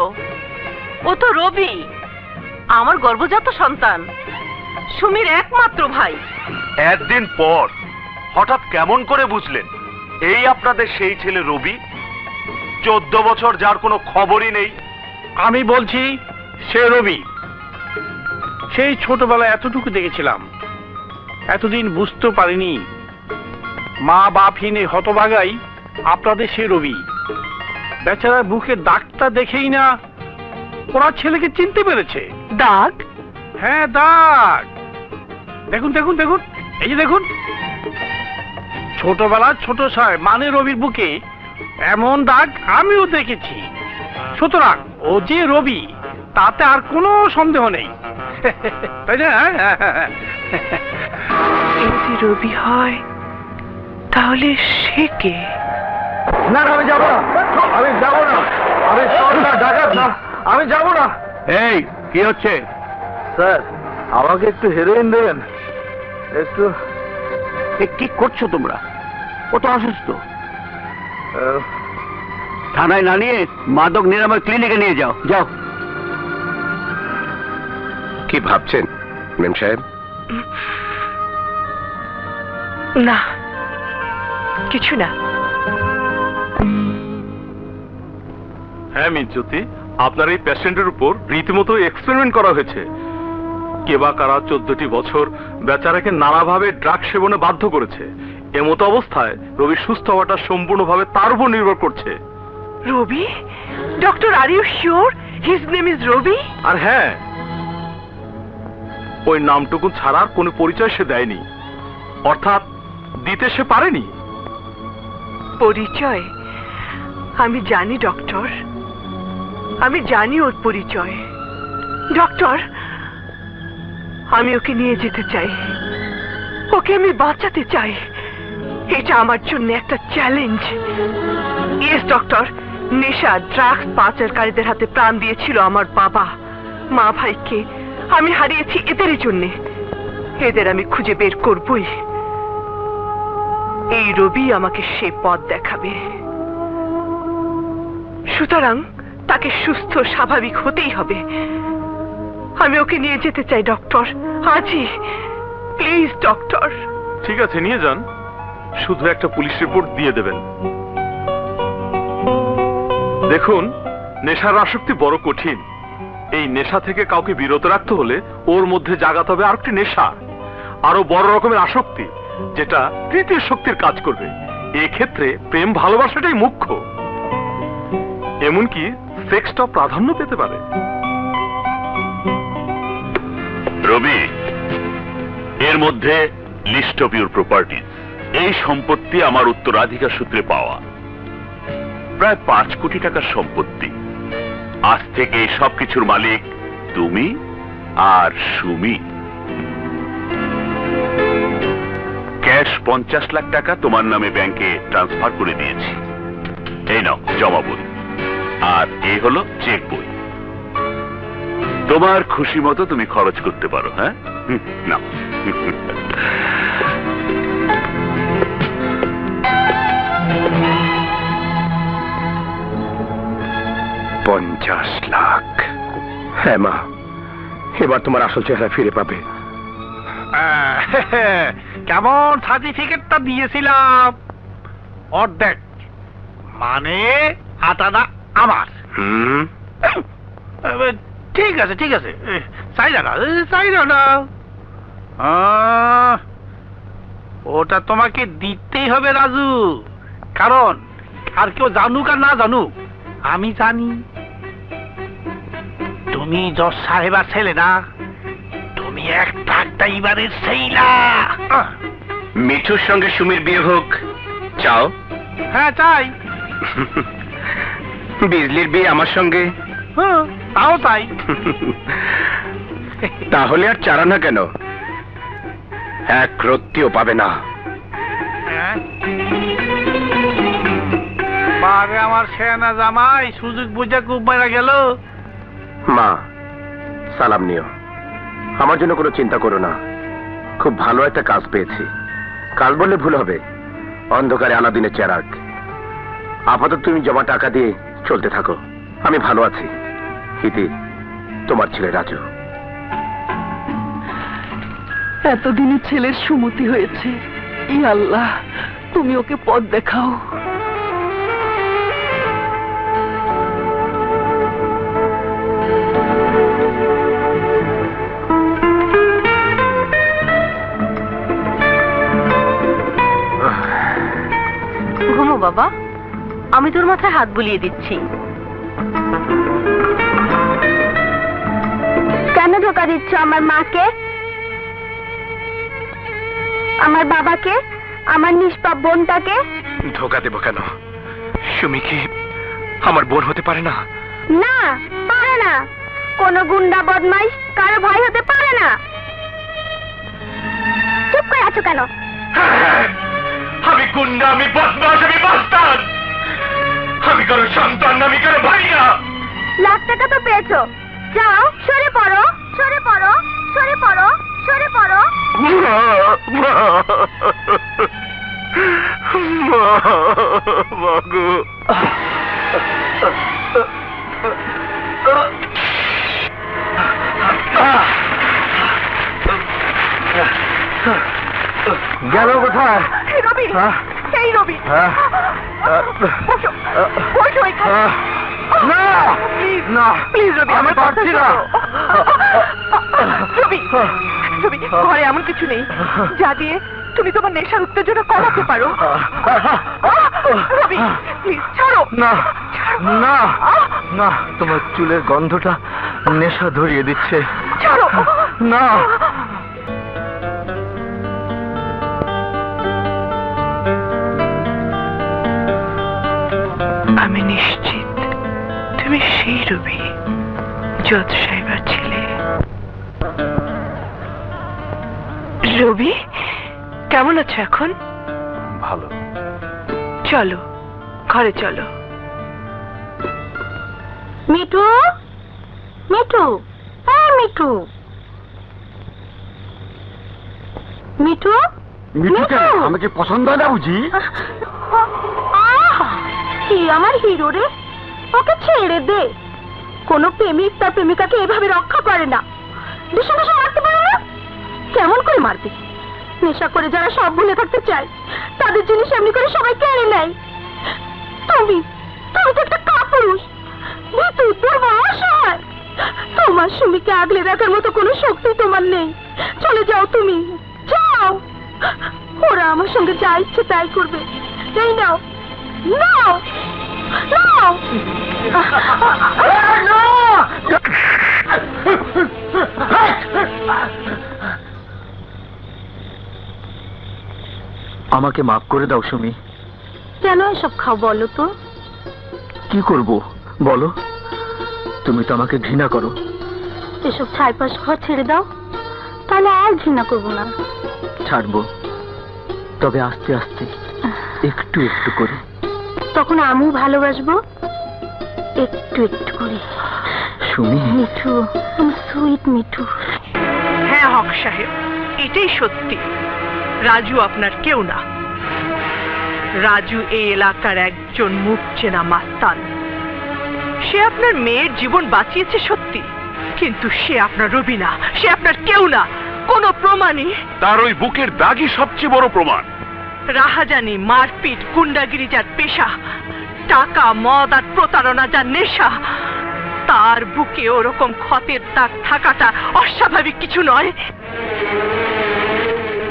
ও তো রবি, আমার গর্ভজাত সন্তান, সুমির একমাত্র ভাই। একদিন পর হঠাৎ কেমন করে বুঝলেন এই আপনাদের সেই ছেলে রবি? 14 বছর যার কোনো খবরই নেই। আমি বলছি সে রবি। সেই ছোটবেলায় এতটুকু দেখেছিলাম, এতদিন বুঝতে পারিনি মা বাপহীন এই হতভাগাই আপনাদের সে রবি। বেচারা বুকে দাগটা দেখেই না ওরা ছেলেকে চিনতে পেরেছে। দাগ? হ্যাঁ দাগ। দেখুন দেখুন দেখুন, এই যে দেখুন, ছোটবেলা ছোট সাহেব মানে রবির বুকে এমন দাগ আমিও দেখেছি। সুতরাং ও যে রবি তাতে আর কোনো সন্দেহ নেই, তাই না? যদি রবি হয় তাহলে সে কে? না আমি যাবো না, আমি যাবো না, আমি ডাকাত না, আমি যাবো না। এই কি হচ্ছে? স্যার আমাকে একটু হেরোইন দেবেন, একটু। কি করছো তোমরা? ও তো অসুস্থ। থানায় না নিয়ে মাদক নিরাময় ক্লিনিকে নিয়ে যাও, যাও। কি ভাবছেন মেম সাহেব? না, কিছু না। হ্যাঁ মির্জতি, আপনার এই পেশেন্টের উপর রীতিমতো এক্সপেরিমেন্ট করা হয়েছে। কেবা কারা 14টি বছর বেচারাকে নানাভাবে ড্রাগ সেবনে বাধ্য করেছে। এমতো অবস্থায় রবির সুস্থ হওয়াটা সম্পূর্ণভাবে তার উপর নির্ভর করছে। Rabi? Doctor, are you sure his name is Rabi? আর হ্যাঁ, ওই নামটুকু ছাড়া আর কোনো পরিচয় সে দেয়নি, অর্থাৎ দিতে সে পারেনি। পরিচয়? আমি জানি ডক্টর, আমি জানি ওর পরিচয়। ডক্টর, আমি ওকে নিয়ে যেতে চাই, ওকে আমি বাঁচাতে চাই। এটা আমার জন্য একটা চ্যালেঞ্জ। ইয়েস ডক্টর, নেশা ড্রাগস পাচারকারীদের হাতে প্রাণ দিয়েছিল আমার বাবা, মা, ভাইকে আমি হারিয়েছি এদেরই জন্যে। এদের আমি খুঁজে বের করবই। এই রবি আমাকে সে পথ দেখাবে। সুতরাং তাকে সুস্থ স্বাভাবিক হতেই হবে। আমি ওকে নিয়ে যেতে চাই ডক্টর, আজই, প্লিজ ডক্টর। ঠিক আছে, নিয়ে যান, শুধু একটা পুলিশ রিপোর্ট দিয়ে দেবেন। দেখুন, নেশার আসক্তি বড় কঠিন। এই নেশা থেকে কাউকে বিরত রাখতে হলে ওর মধ্যে জাগাতে হবে আরেকটি নেশা, আরো বড় রকমের আসক্তি, যেটা তৃতীয় শক্তির কাজ করবে। এক্ষেত্রে প্রেম ভালোবাসাটাই মুখ্য, এমনকি সেক্সটা প্রাধান্য পেতে পারে। রবি, এর মধ্যে লিস্ট অফ ইউর প্রপার্টিজ, এই সম্পত্তি আমার উত্তরাধিকার সূত্রে পাওয়া, প্রায় 5 কোটি টাকার সম্পত্তি। আজ থেকে এই সবকিছুর মালিক তুমি আর সুমি। ক্যাশ 50 লাখ টাকা তোমার নামে ব্যাংকে ট্রান্সফার করে দিয়েছি। এই নাও জমা বই, আর এই হলো চেক বই। তোমার খুশি মতো তুমি খরচ করতে পারো। হ্যাঁ, নাও। 50 লাখ। হ্যাঁ মা, এবার তোমার আসল চেহারা ফিরে পাবে। কেমন সার্টিফিকেটটা দিয়েছিলাম? অর্ধেক, মানে আটাটা আমার। ঠিক আছে, ঠিক আছে, চাইরা না, চাইরা না। ওটা তোমাকে দিতেই হবে রাজু, কারণ আর কেউ জানুক আর না জানুক, আমি জানি তুমি জজ সাহেবার ছেলে না, তুমি একটা ড্রাইভারের ছেলা। মিঠুর সঙ্গে সুমির বিয়ে হোক চাও? হ্যাঁ চাই। বিজলির বিয়ে আমার সঙ্গে? হ্যাঁ, তাও চাই। তাহলে আর চারা না কেন? এক রত্তিও পাবে না। বারে আমার সেনা জামাই সুযোগ বুঝে খুব মারা গেল। মা, সালাম নিও। আমার জন্য কোনো চিন্তা করো না, খুব ভালো একটা কাজ পেয়েছি। কাজ বললে ভুল হবে, অন্ধকারে আলাদিনের চেরাগ। আপাতত তুমি জমা টাকা দিয়ে চলতে থাকো, আমি ভালো আছি। ইতি, তোমার ছেলে রাজু। এতদিনে ছেলের সুমতি হয়েছে। ই আল্লাহ, তুমি ওকে পথ দেখাও। ঘুমো বাবা, আমি তোর মাথায় হাত বুলিয়ে দিচ্ছি। কেন ধোকা দিচ্ছ আমার মাকে, আমার বাবাকে, আমার নিষ্পাপ বোনটাকে? ধোকা দেব কেন? সুমি কি আমার বোন হতে পারে না? না, পারে না। কোন গুন্ডা বদমাইশ কারো ভয় হতে পারে না। চুপ করে আছো কেন? আমি গুন্ডা, আমি বদমাশ, আমি বাস্তান। আমি কারো সন্তান, আমি কারো ভাই না। লাখ টাকা তো পেয়েছো, যাও সরে পড়ো, সরে পড়ো, সরে পড়ো, সরে পড়ো। মাগো গেল কোথায়? রবি, এই রবি, বসো, বসো এখানে। না প্লিজ, না প্লিজ রবি, আমি আমার কথা পারছি না। শোনো। রবি, রবি, ঘরে এমন কিছু নেই যা দিয়ে তুমি তোমার নেশার উত্তেজনা কমাতে পারো। রবি, প্লিজ ছাড়ো। না না না, তোমার চুলের গন্ধটা নেশা ধরিয়ে দিচ্ছে। ছাড়ো না। আমি নিশ্চিত তুমি সেই রবি, জজ সাহেবের ছেলে। রবি, কেমন আছো এখন? ভালো। চলো ঘরে চলো। মিঠু, মিঠু, হ্যাঁ মিঠু, মিঠু, মিঠু কেন? আমাকে পছন্দ না বুঝি? কি আমার হিরো রে, ওকে ছেড়ে দে। কোন প্রেমিক তার প্রেমিকাকে এভাবে রক্ষা করে না। দেশে দেশে মারতে পারে না? কেমন করে মারবে? নেশা করে যারা সব ভুলে থাকতে চায় তাদের জিনিস এমনি করে সবাই কেড়ে নেয়। তুমি তুমি তো একটা কাপুরুষ, ভীতু, দুর্বল, অসহায়। তোমার স্বামীকে আগলে রাখার মতো কোনো শক্তি তোমার নেই। চলে যাও, তুমি যাও। ওরা আমার সঙ্গে যা ইচ্ছে তাই করবে। এই নাও, নাও, নাও। আমাকে মাফ করে দাও সুমি। কেন এসব খাও বলো তো? কি করব বলো? তুমি তো আমাকে ঘৃণা করো। এসব ছাইপাশ খাওয়া ছেড়ে দাও, তাহলে আর ঘৃণা করবো না। ছাড়বো, তবে আস্তে আস্তে, একটু একটু করে। তখন আমিও ভালোবাসবো একটু একটু করে। সুমি, মিঠু, সুইট মিঠু। হ্যাঁ হক সাহেব, এটাই সত্যি। রাজু আপনার কেউ না। রাজু এই এলাকার একজন মুখ চেনা মাস্তান। সে আপনার মেয়ের জীবন বাঁচিয়েছে সত্যি, কিন্তু সে আপনার রবি না, সে আপনার কেউ না। কোনো প্রমাণই। তার ওই বুকের দাগই সবচেয়ে বড় প্রমাণ। রাহাজানি, মারপিট, গুন্ডাগিরি যার পেশা, টাকা, মদ আর প্রতারণা যার নেশা, তার বুকে ওরকম ক্ষতের দাগ থাকাটা অস্বাভাবিক কিছু নয়।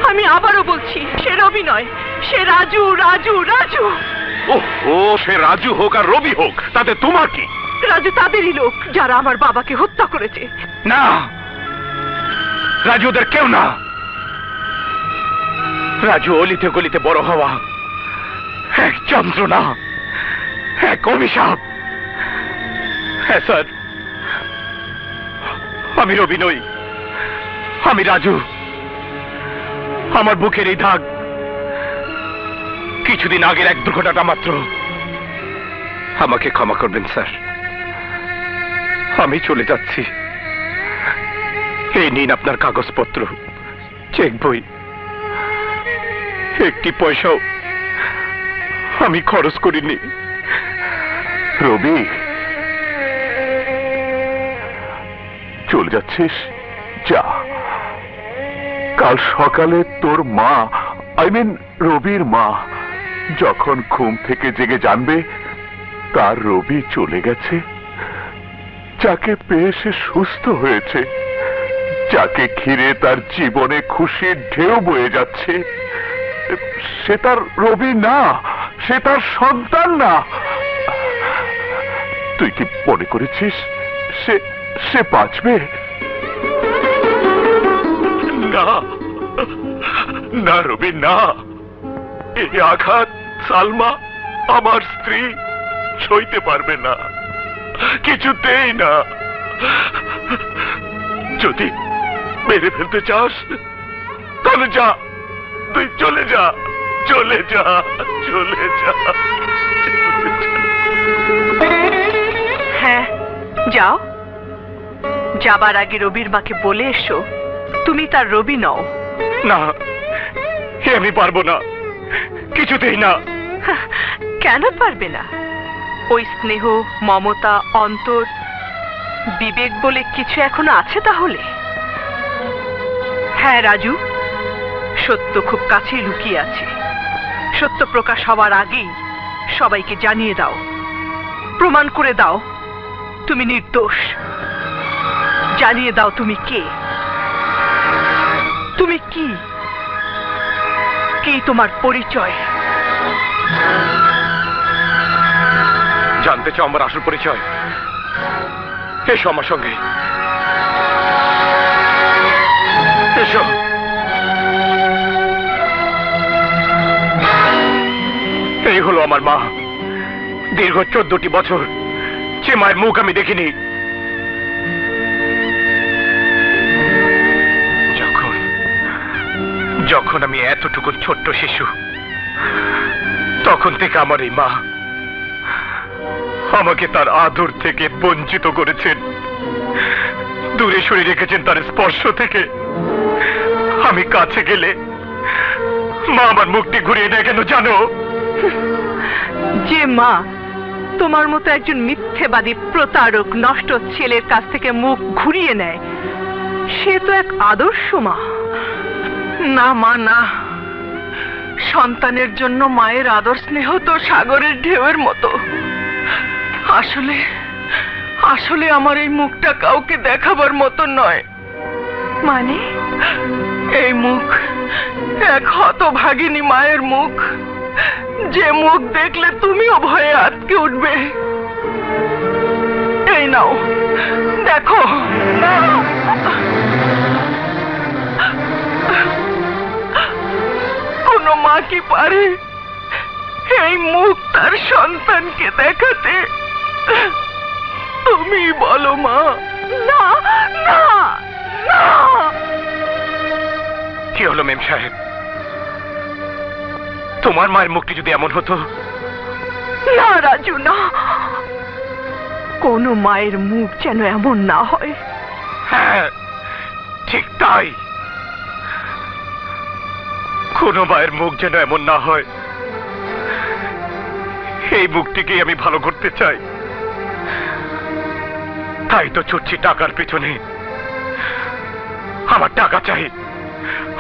আমি আবারও বলছি, সে রবি নয়, সে রাজু, রাজু, রাজু। ও সে রাজু হোক আর রবি হোক, তাতে তোমার কি? রাজু তাদেরই লোক যারা আমার বাবাকে হত্যা করেছে। না, রাজু ওদের কেউ না। রাজু অলিতে গলিতে বড় হওয়া এক যন্ত্রণা, এক অভিশাপ। হ্যাঁ স্যার, আমি রবি নই, আমি রাজু। আমার বুকের এই দাগ কিছুদিন আগের এক দুর্ঘটনা মাত্র। আমাকে ক্ষমা করবেন স্যার, আমি চলে যাচ্ছি। এই নিন আপনার কাগজপত্র, চেক বই। একটি পয়সাও আমি খরচ করিনি। রবি, চলে যাচ্ছিস? যা। কাল সকালে তোর মা, রবির মা, যখন ঘুম থেকে জেগে জানবে তার রবি চলে গেছে, যাকে পেয়ে সে সুস্থ হয়েছে, যাকে ঘিরে তার জীবনে খুশির ঢেউ বয়ে যাচ্ছে, সে তার রবি না, সে তার সন্তান না। তুই কি মনে করেছিস সে বাঁচবে? না না রবি, না। এই আঘাত সালমা আমার স্ত্রী সইতে পারবে না, কিছুতেই না। যদি মেরে ফেলতে চাস তাহলে যা, তুই চলে যা, চলে যা, চলে যা। হ্যাঁ যাও, যাবার আগে রবির মাকে বলে এসো তুমি তার রবি নও। না, আমি পারবো না। কিছুতেই না। কেন পারবে না? ওই স্নেহ, মমতা, অন্তর, বিবেক বলে কিছু এখনো আছে তাহলে? হ্যাঁ রাজু, সত্য খুব কাছেই লুকিয়ে আছে। সত্য প্রকাশ হওয়ার আগেই সবাইকে জানিয়ে দাও, প্রমাণ করে দাও তুমি নির্দোষ। জানিয়ে দাও তুমি কে, তুমি কি, কি তোমার পরিচয়। জানতে চাও আমার আসল পরিচয়? এসো আমার সঙ্গে, এসো। এই হলো আমার মা। দীর্ঘ 14টি বছর যে মায়ের মুখ আমি দেখিনি। যখন আমি এতটুকু ছোট্ট শিশু, তখন থেকে আমার এই মা আমাকে তার আদর থেকে বঞ্চিত করেছেন, দূরে সরিয়ে রেখেছেন তার স্পর্শ থেকে। আমি কাছে গেলে মা আমার মুখটি ঘুরিয়ে দেয় কেন জানো? যে মা তোমার মতো একজন মিথ্যেবাদী, প্রতারক, নষ্ট ছেলের কাছ থেকে মুখ ঘুরিয়ে নেয়, সে তো এক আদর্শ মা। না মা না, সন্তানের জন্য মায়ের আদর স্নেহ তো সাগরের ঢেউয়ের মতো। আসলে আসলে আমার এই মুখটা কাউকে দেখাবার মতো নয়। মানে এই মুখ এক হতভাগিনী মায়ের মুখ, যে মুখ দেখলে তুমিও ভয়ে আটকে উঠবে। এই নাও দেখো। কোনো মা কি পারে এই মুখ তার সন্তানকে দেখাতে? তুমি বলো মা। না না না। কি হলো মেম সাহেব? তোমার মায়ের মুখটি যদি এমন হতো? না রাজু না, কোনো মায়ের মুখ যেন এমন না হয়। হ্যাঁ ঠিক তাই, কোনো মায়ের মুখ যেন এমন না হয়। এই মুখটিকে আমি ভালো করতে চাই, তাই তো ছুটছি টাকার পেছনে। আমার টাকা চাই,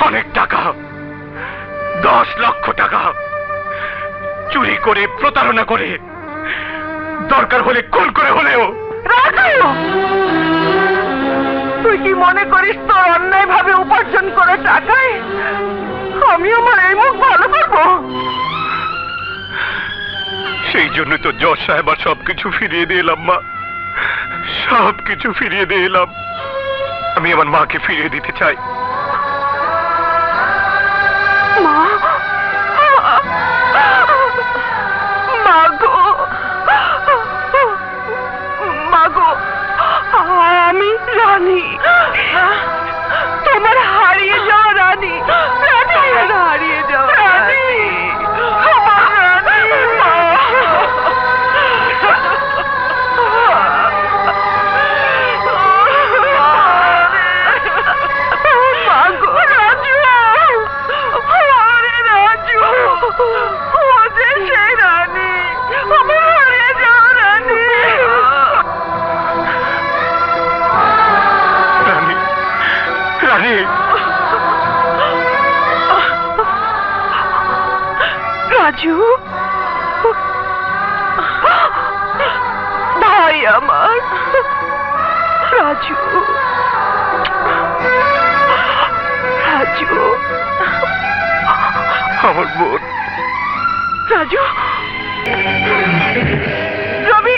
অনেক টাকা, 10 লক্ষ টাকা। চুরি করে, প্রতারণা করে, দরকার হলে খুন করে হলেও। তুই কি মনে করিস তোর অন্যায় ভাবে উপার্জন করে টাকায় আমি আমার এই মুখ ভালো করবো? সেই জন্য তো জজ সাহেব আর সবকিছু ফিরিয়ে দিয়ে এলাম মা, সবকিছু ফিরিয়ে দিয়ে এলাম। আমি আমার মাকে ফিরিয়ে দিতে চাই। আমি রানী, তোমার হারিয়ে যাওয়া রানী, হারিয়ে যাওয়া রানী, রাজু ভাই আমার, রাজু রাজু আমার বোন রাজু। রবি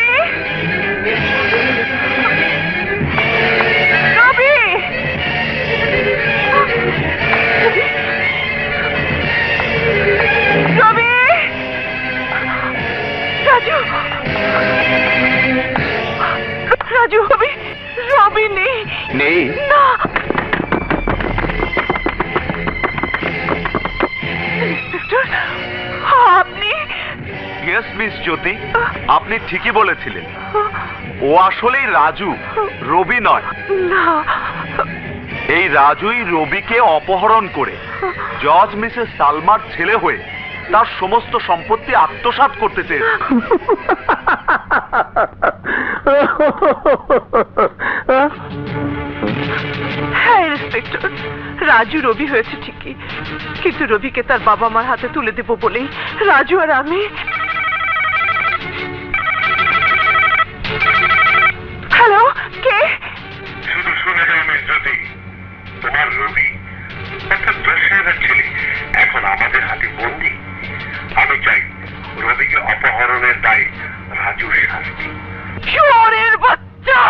রবি রবি, রাজু রাজু, রবি রবি নেই নেই না। আপনি? ইয়েস মিস জ্যোতি, আপনি ঠিকই বলেছিলেন। ও আসলেই রাজু, রবি নয়। না, এই রাজুই রবিকে অপহরণ করে জজ মিসেস সালমার ছেলে হয়ে তার সমস্ত সম্পত্তি আত্মসাৎ করতে চেয়েছে। হ্যাঁ ইন্সপেক্টর, রাজু রবি হয়েছে ঠিকই, কিন্তু রবিকে তার বাবা মার হাতে তুলে দেব বলেই রাজু আর আমি। হ্যালো, কে? শুধু শুনে যাও মিস জ্যোতি, তোমার রবি একটা 10,000 ছেলে এখন আমাদের হাতে বন্দী। আমি চাই রবিকে অপহরণের দায়ে রাজুর শাস্তি। চোরের বাচ্চা!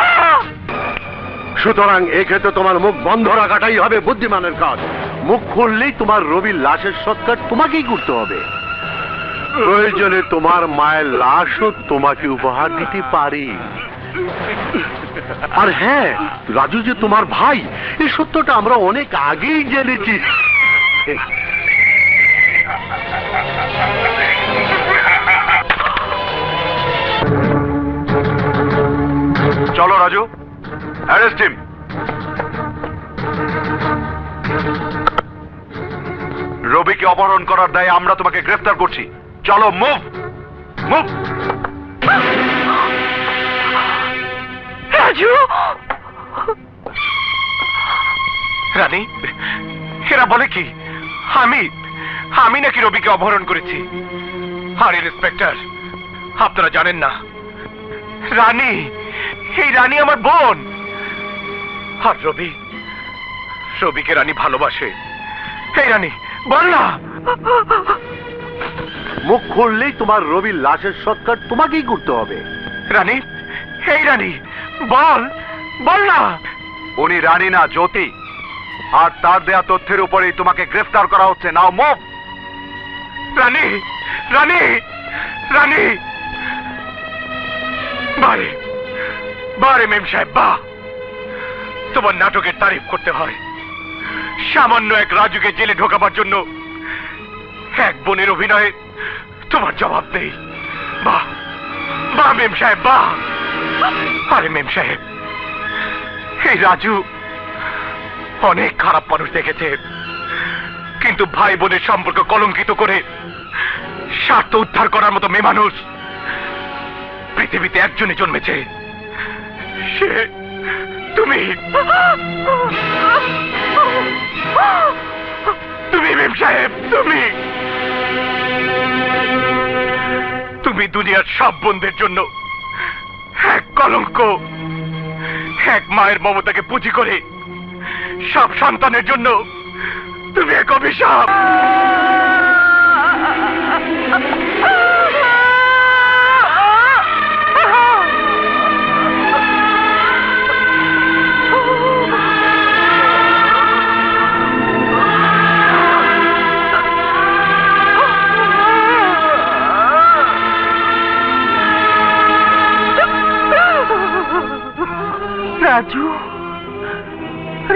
সুতরাং এক্ষেত্রে তোমার মুখ বন্ধ রাখাটাই হবে বুদ্ধিমানের কাজ। মুখ খুললেই তোমার রবির লাশের সৎকার তোমাকেই করতে হবে। প্রয়োজনে তোমার মায়ের লাশও তোমাকে উপহার দিতে পারি। আর হ্যাঁ, রাজু যে তোমার ভাই, এই সত্যটা আমরা অনেক আগেই জেনেছি। চলো রাজু, অ্যারেস্ট হিম। রবিকে অপহরণ করার দায়ে আমরা তোমাকে গ্রেফতার করছি। চলো, মুভ মুভ। রাজু! রানী, এরা বলে কি আমি নাকি রবিকে অপহরণ করেছি? আর ইন্সপেক্টর, আপনারা জানেন না, রানী, এই রানী আমার বোন। আর রবিকে রানী ভালোবাসে। এই রানী, বল না। মুখ খুললেই তোমার রবির লাশের সৎকার তোমাকেই করতে হবে। রানী, এই রানী, বল না। উনি রানী না, জ্যোতি। আর তার দেয়া তথ্যের উপরেই তোমাকে গ্রেফতার করা হচ্ছে। নাও মুভ। রানী, রানী, রানী। বারে মেম সাহেব, বাহ! তোমার নাটকের তারিফ করতে হয়। সামান্য এক রাজুকে জেলে ঢোকাবার জন্য এক বোনের অভিনয়ে তোমার জবাব নেই। বাহ বাহ মেম সাহেব, বাহ! আরে মেম সাহেব, এই রাজু অনেক খারাপ মানুষ দেখেছে, কিন্তু ভাই বোনের সম্পর্ক কলঙ্কিত করে স্বার্থ উদ্ধার করার মতো মেয়ে মানুষ পৃথিবীতে একজনই জন্মেছে। সে তুমি। মেম সাহেব, তুমি দুনিয়ার সব বোনদের জন্য এক কলঙ্ক। এক মায়ের মমতাকে পুঁজি করে সব সন্তানের জন্য তুমি এক অভিশাপ।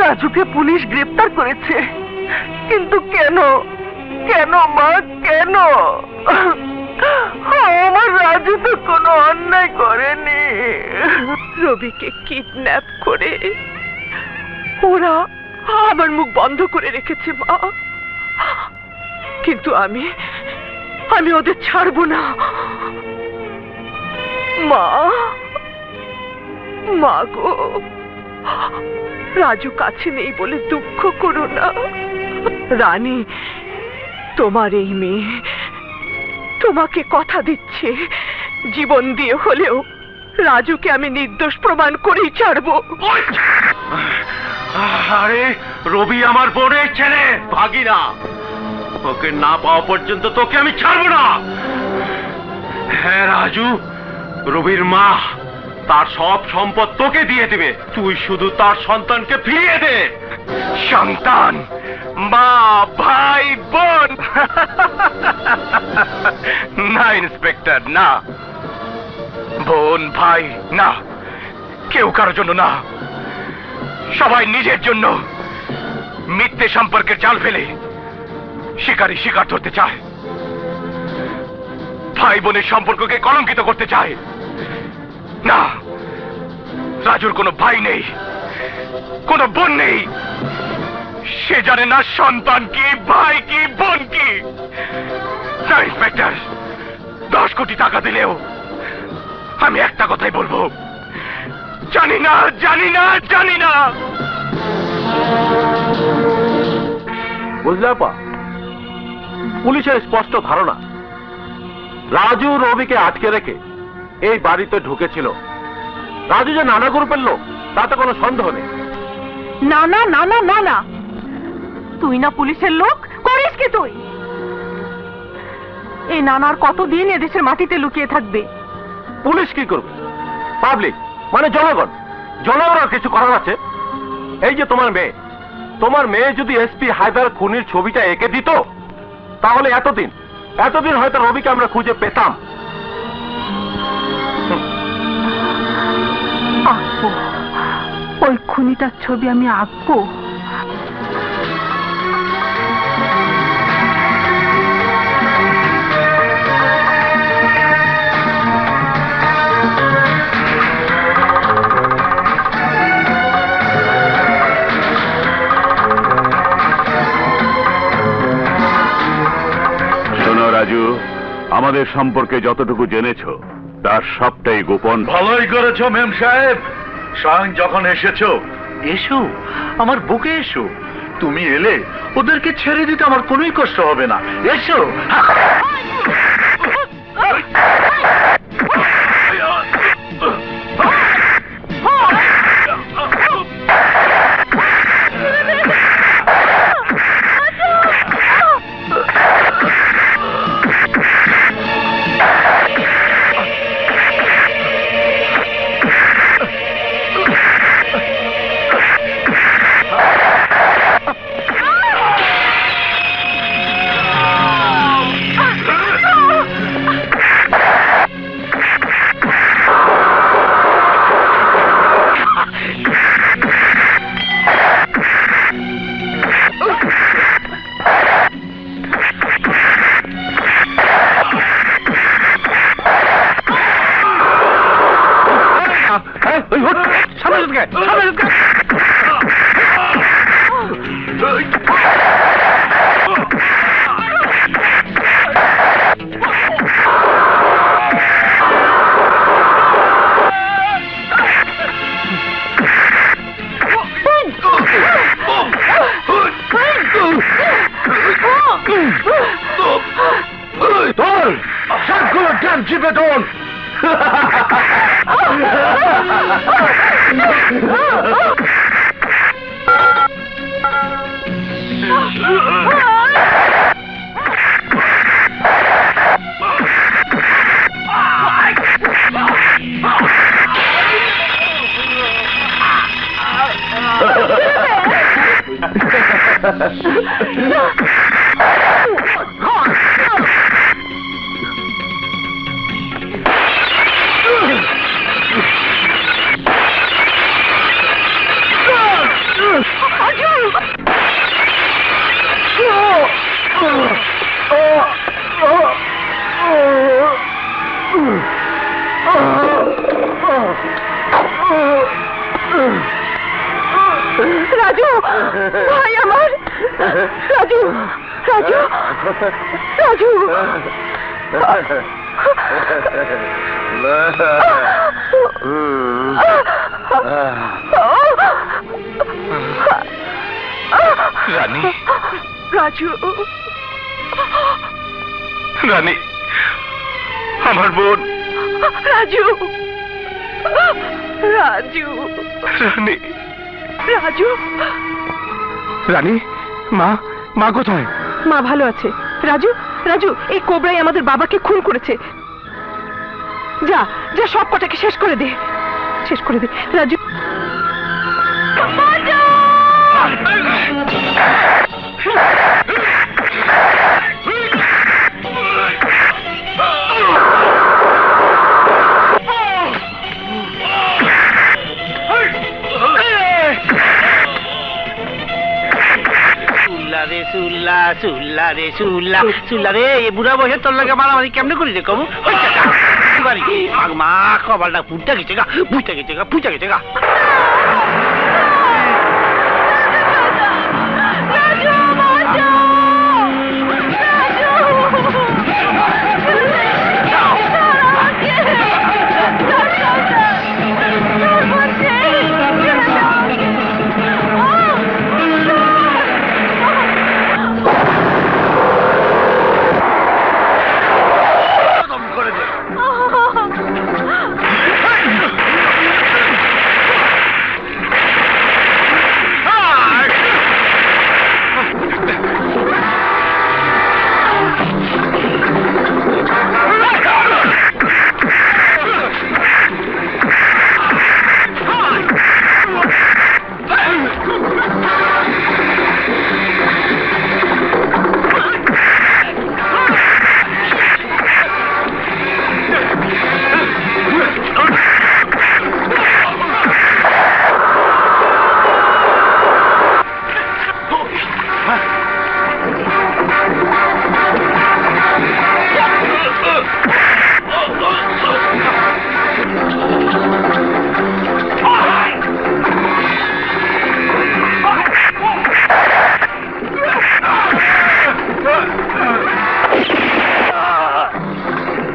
রাজুকে পুলিশ গ্রেফতার করেছে, কিন্তু কেন? কেন মা, কেন? আমার রাজু তো কোনো অন্যায় করেনি। রবিকে কিডন্যাপ করে ওরা আমার মুখ বন্ধ করে রেখেছে মা, কিন্তু আমি ওদের ছাড়বো না। মা গো, রাজু কাছে নেই বলে দুঃখ করো না। রানী, তোমার এই মেয়ে তোমাকে কথা দিচ্ছে, জীবন দিয়ে হলেও রাজুকে আমি নির্দোষ প্রমাণ করেই ছাড়বো। আরে রবি আমার বোনের ছেলে, ভাগিনা। ওকে না পাওয়া পর্যন্ত তোকে আমি ছাড়বো না। হ্যাঁ রাজু, রবির মা তার সব সম্পদ তোকে দিয়ে দিবে, তুই শুধু তার সন্তানকে ফিরিয়ে দে। সন্তান, মা, ভাই, বোন? না ইন্সপেক্টর, না। বোন, ভাই না, কেউ কারোর জন্য না। সবাই নিজের জন্য মিথ্যে সম্পর্কের জাল ফেলে শিকারী শিকার ধরতে চায়, ভাই বোনের সম্পর্ককে কলঙ্কিত করতে চায়। না, রাজুর কোনো ভাই নেই, কোনো বোন নেই। সে জানে না সন্তান কি, ভাই কি, বোন কি। স্যার ইন্সপেক্টর, 10 কোটি টাকা দিলেও আমি একটা কথাই বলবো, জানি না, জানি না, জানি না। বুঝলে আপা, পুলিশের স্পষ্ট ধারণা রাজু রবিকে আটকে রেখে এই বাড়িতে ঢুকেছিল। রাজু যে নানা গ্রুপের লোক তাতে কোনো সন্দেহ নেই। না না না না না না, তুই না পুলিশের লোক, করিস কি তুই? এই নানার কতদিন এদেশের মাটিতে লুকিয়ে থাকবে? পুলিশ কি করবে? পাবলিক মানে জনগণ। জনগণের কিছু করার আছে? এই যে তোমার মেয়ে যদি এসপি হায়দার খুনির ছবিটা এঁকে দিত, তাহলে এতদিন হয়তো রবিকে আমরা খুঁজে পেতাম। আঁকবো, ওই খুনিটার ছবি আমি আঁকবো। শোনো রাজু, আমাদের সম্পর্কে যতটুকু জেনেছো তার সবটাই গোপন। ভালোই করেছো মেম সাহেব, স্বয়ং যখন এসেছো, এসো আমার বুকে এসো। তুমি এলে ওদেরকে ছেড়ে দিতে আমার কোনোই কষ্ট হবে না। এসো। রাজু ভাই আমার, রাজু রাজু রাজু রানী, রাজু রানী আমার বোন। রাজু রাজু রানী, রাজু রানী মা কোথায়? মা ভালো আছে। রাজু রাজু এই কোবরাই আমাদের বাবাকে খুন করেছে। যা যা সব কটাকে শেষ করে দে, শেষ করে দে রাজু। সুল্লা সুল্লা রে সুল্লা সুল্লা রে, এ বুড়া বসে তোর লাগে মারামারি কেমনে করি রে কমু? মা কপালটা পুঁটা গেছে গা, পুঁটা গেছে গা, পুঁটা গেছে গা।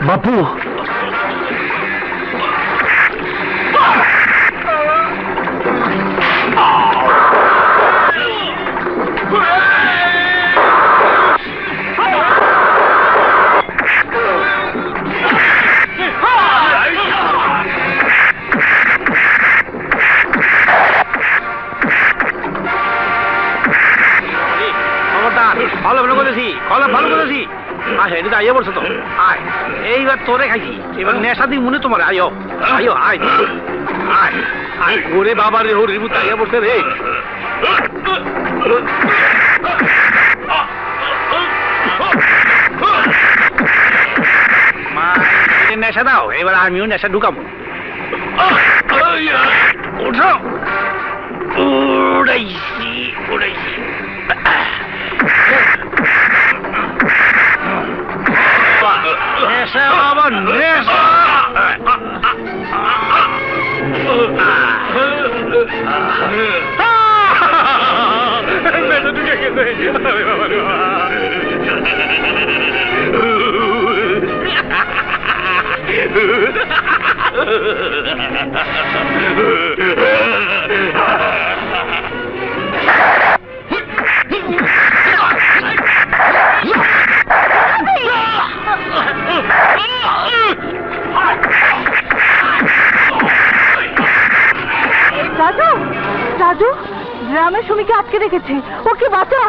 বাপু ভালো ভালো করেছি ভালো করেছি আয় এটা আইয়া বলছো তো আয় এইবার তোরে খাইছি এবার নেশা দিই মনে তোমার আয়ো আয়ো আয় আয় আয় ওরে বাবা রে হরির বুত আইয়া বলছে রে মা নেশা দাও এবার আমিও নেশা ঢুকাবো ওঠো উড়াইছি উড়াইছি নেশা বাবা নেশা রাজু রাজু গ্রামের সুমিকে আটকে রেখেছে ওকে বাঁচা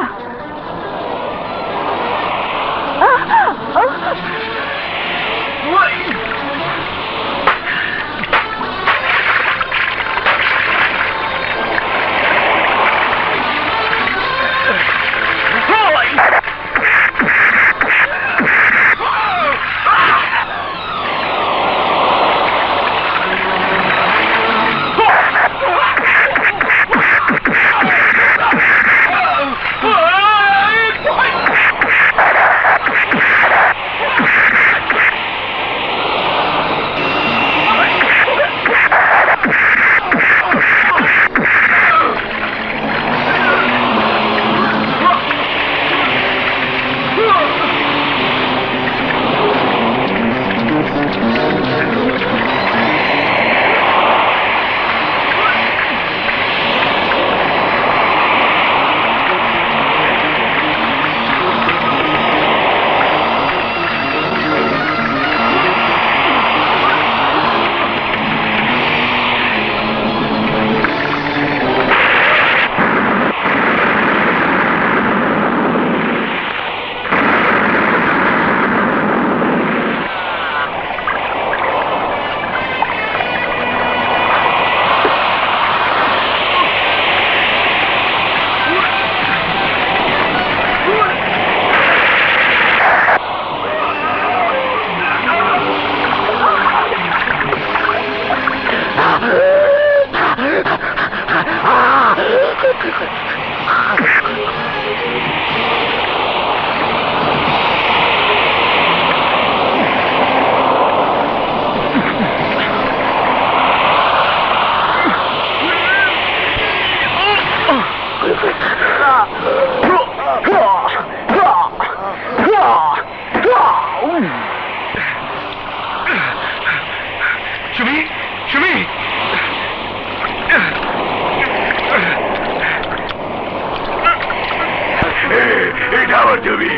এটা আমার জমি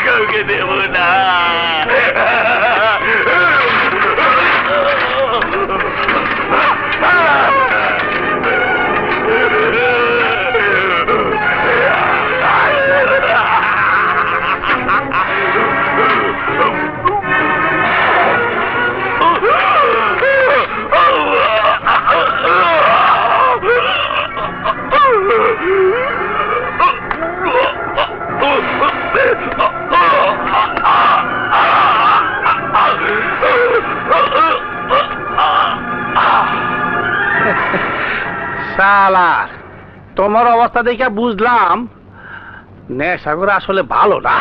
কাউকে দেব না সালার তোমার অবস্থা দেখে বুঝলাম নেশা করে আসলে ভালো না।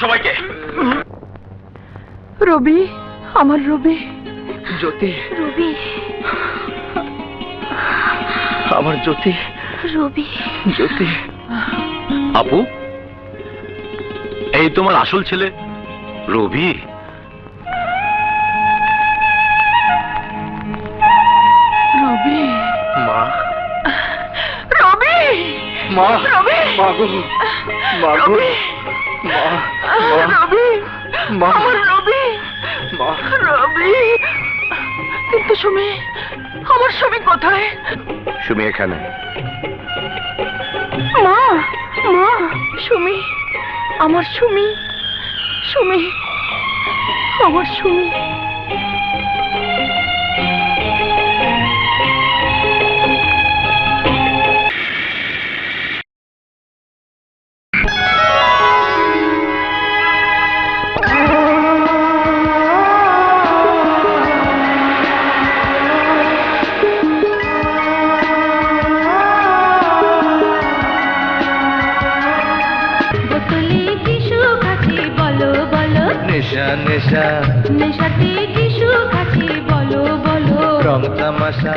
সবাইকে রবি, আমার রবি। জ্যোতি, রবি, আমার জ্যোতি, রবি, জ্যোতি। আপু, এই তোমার আসল ছেলে রবি? রবি, মা, রবি, মা, রবি, মাগো, মাগো, রবি, মা, রবি, মা, আমার রবি, মা, রবি। কিন্তু সুমি, আমার সুমি কোথায়? সুমি এখানে। মা, মা, সুমি, আমার সুমি, সুমি, আমার সুমি। নেশা নেশা নেশাতে কি সুখ আছে বলো বলো, রং তামাশা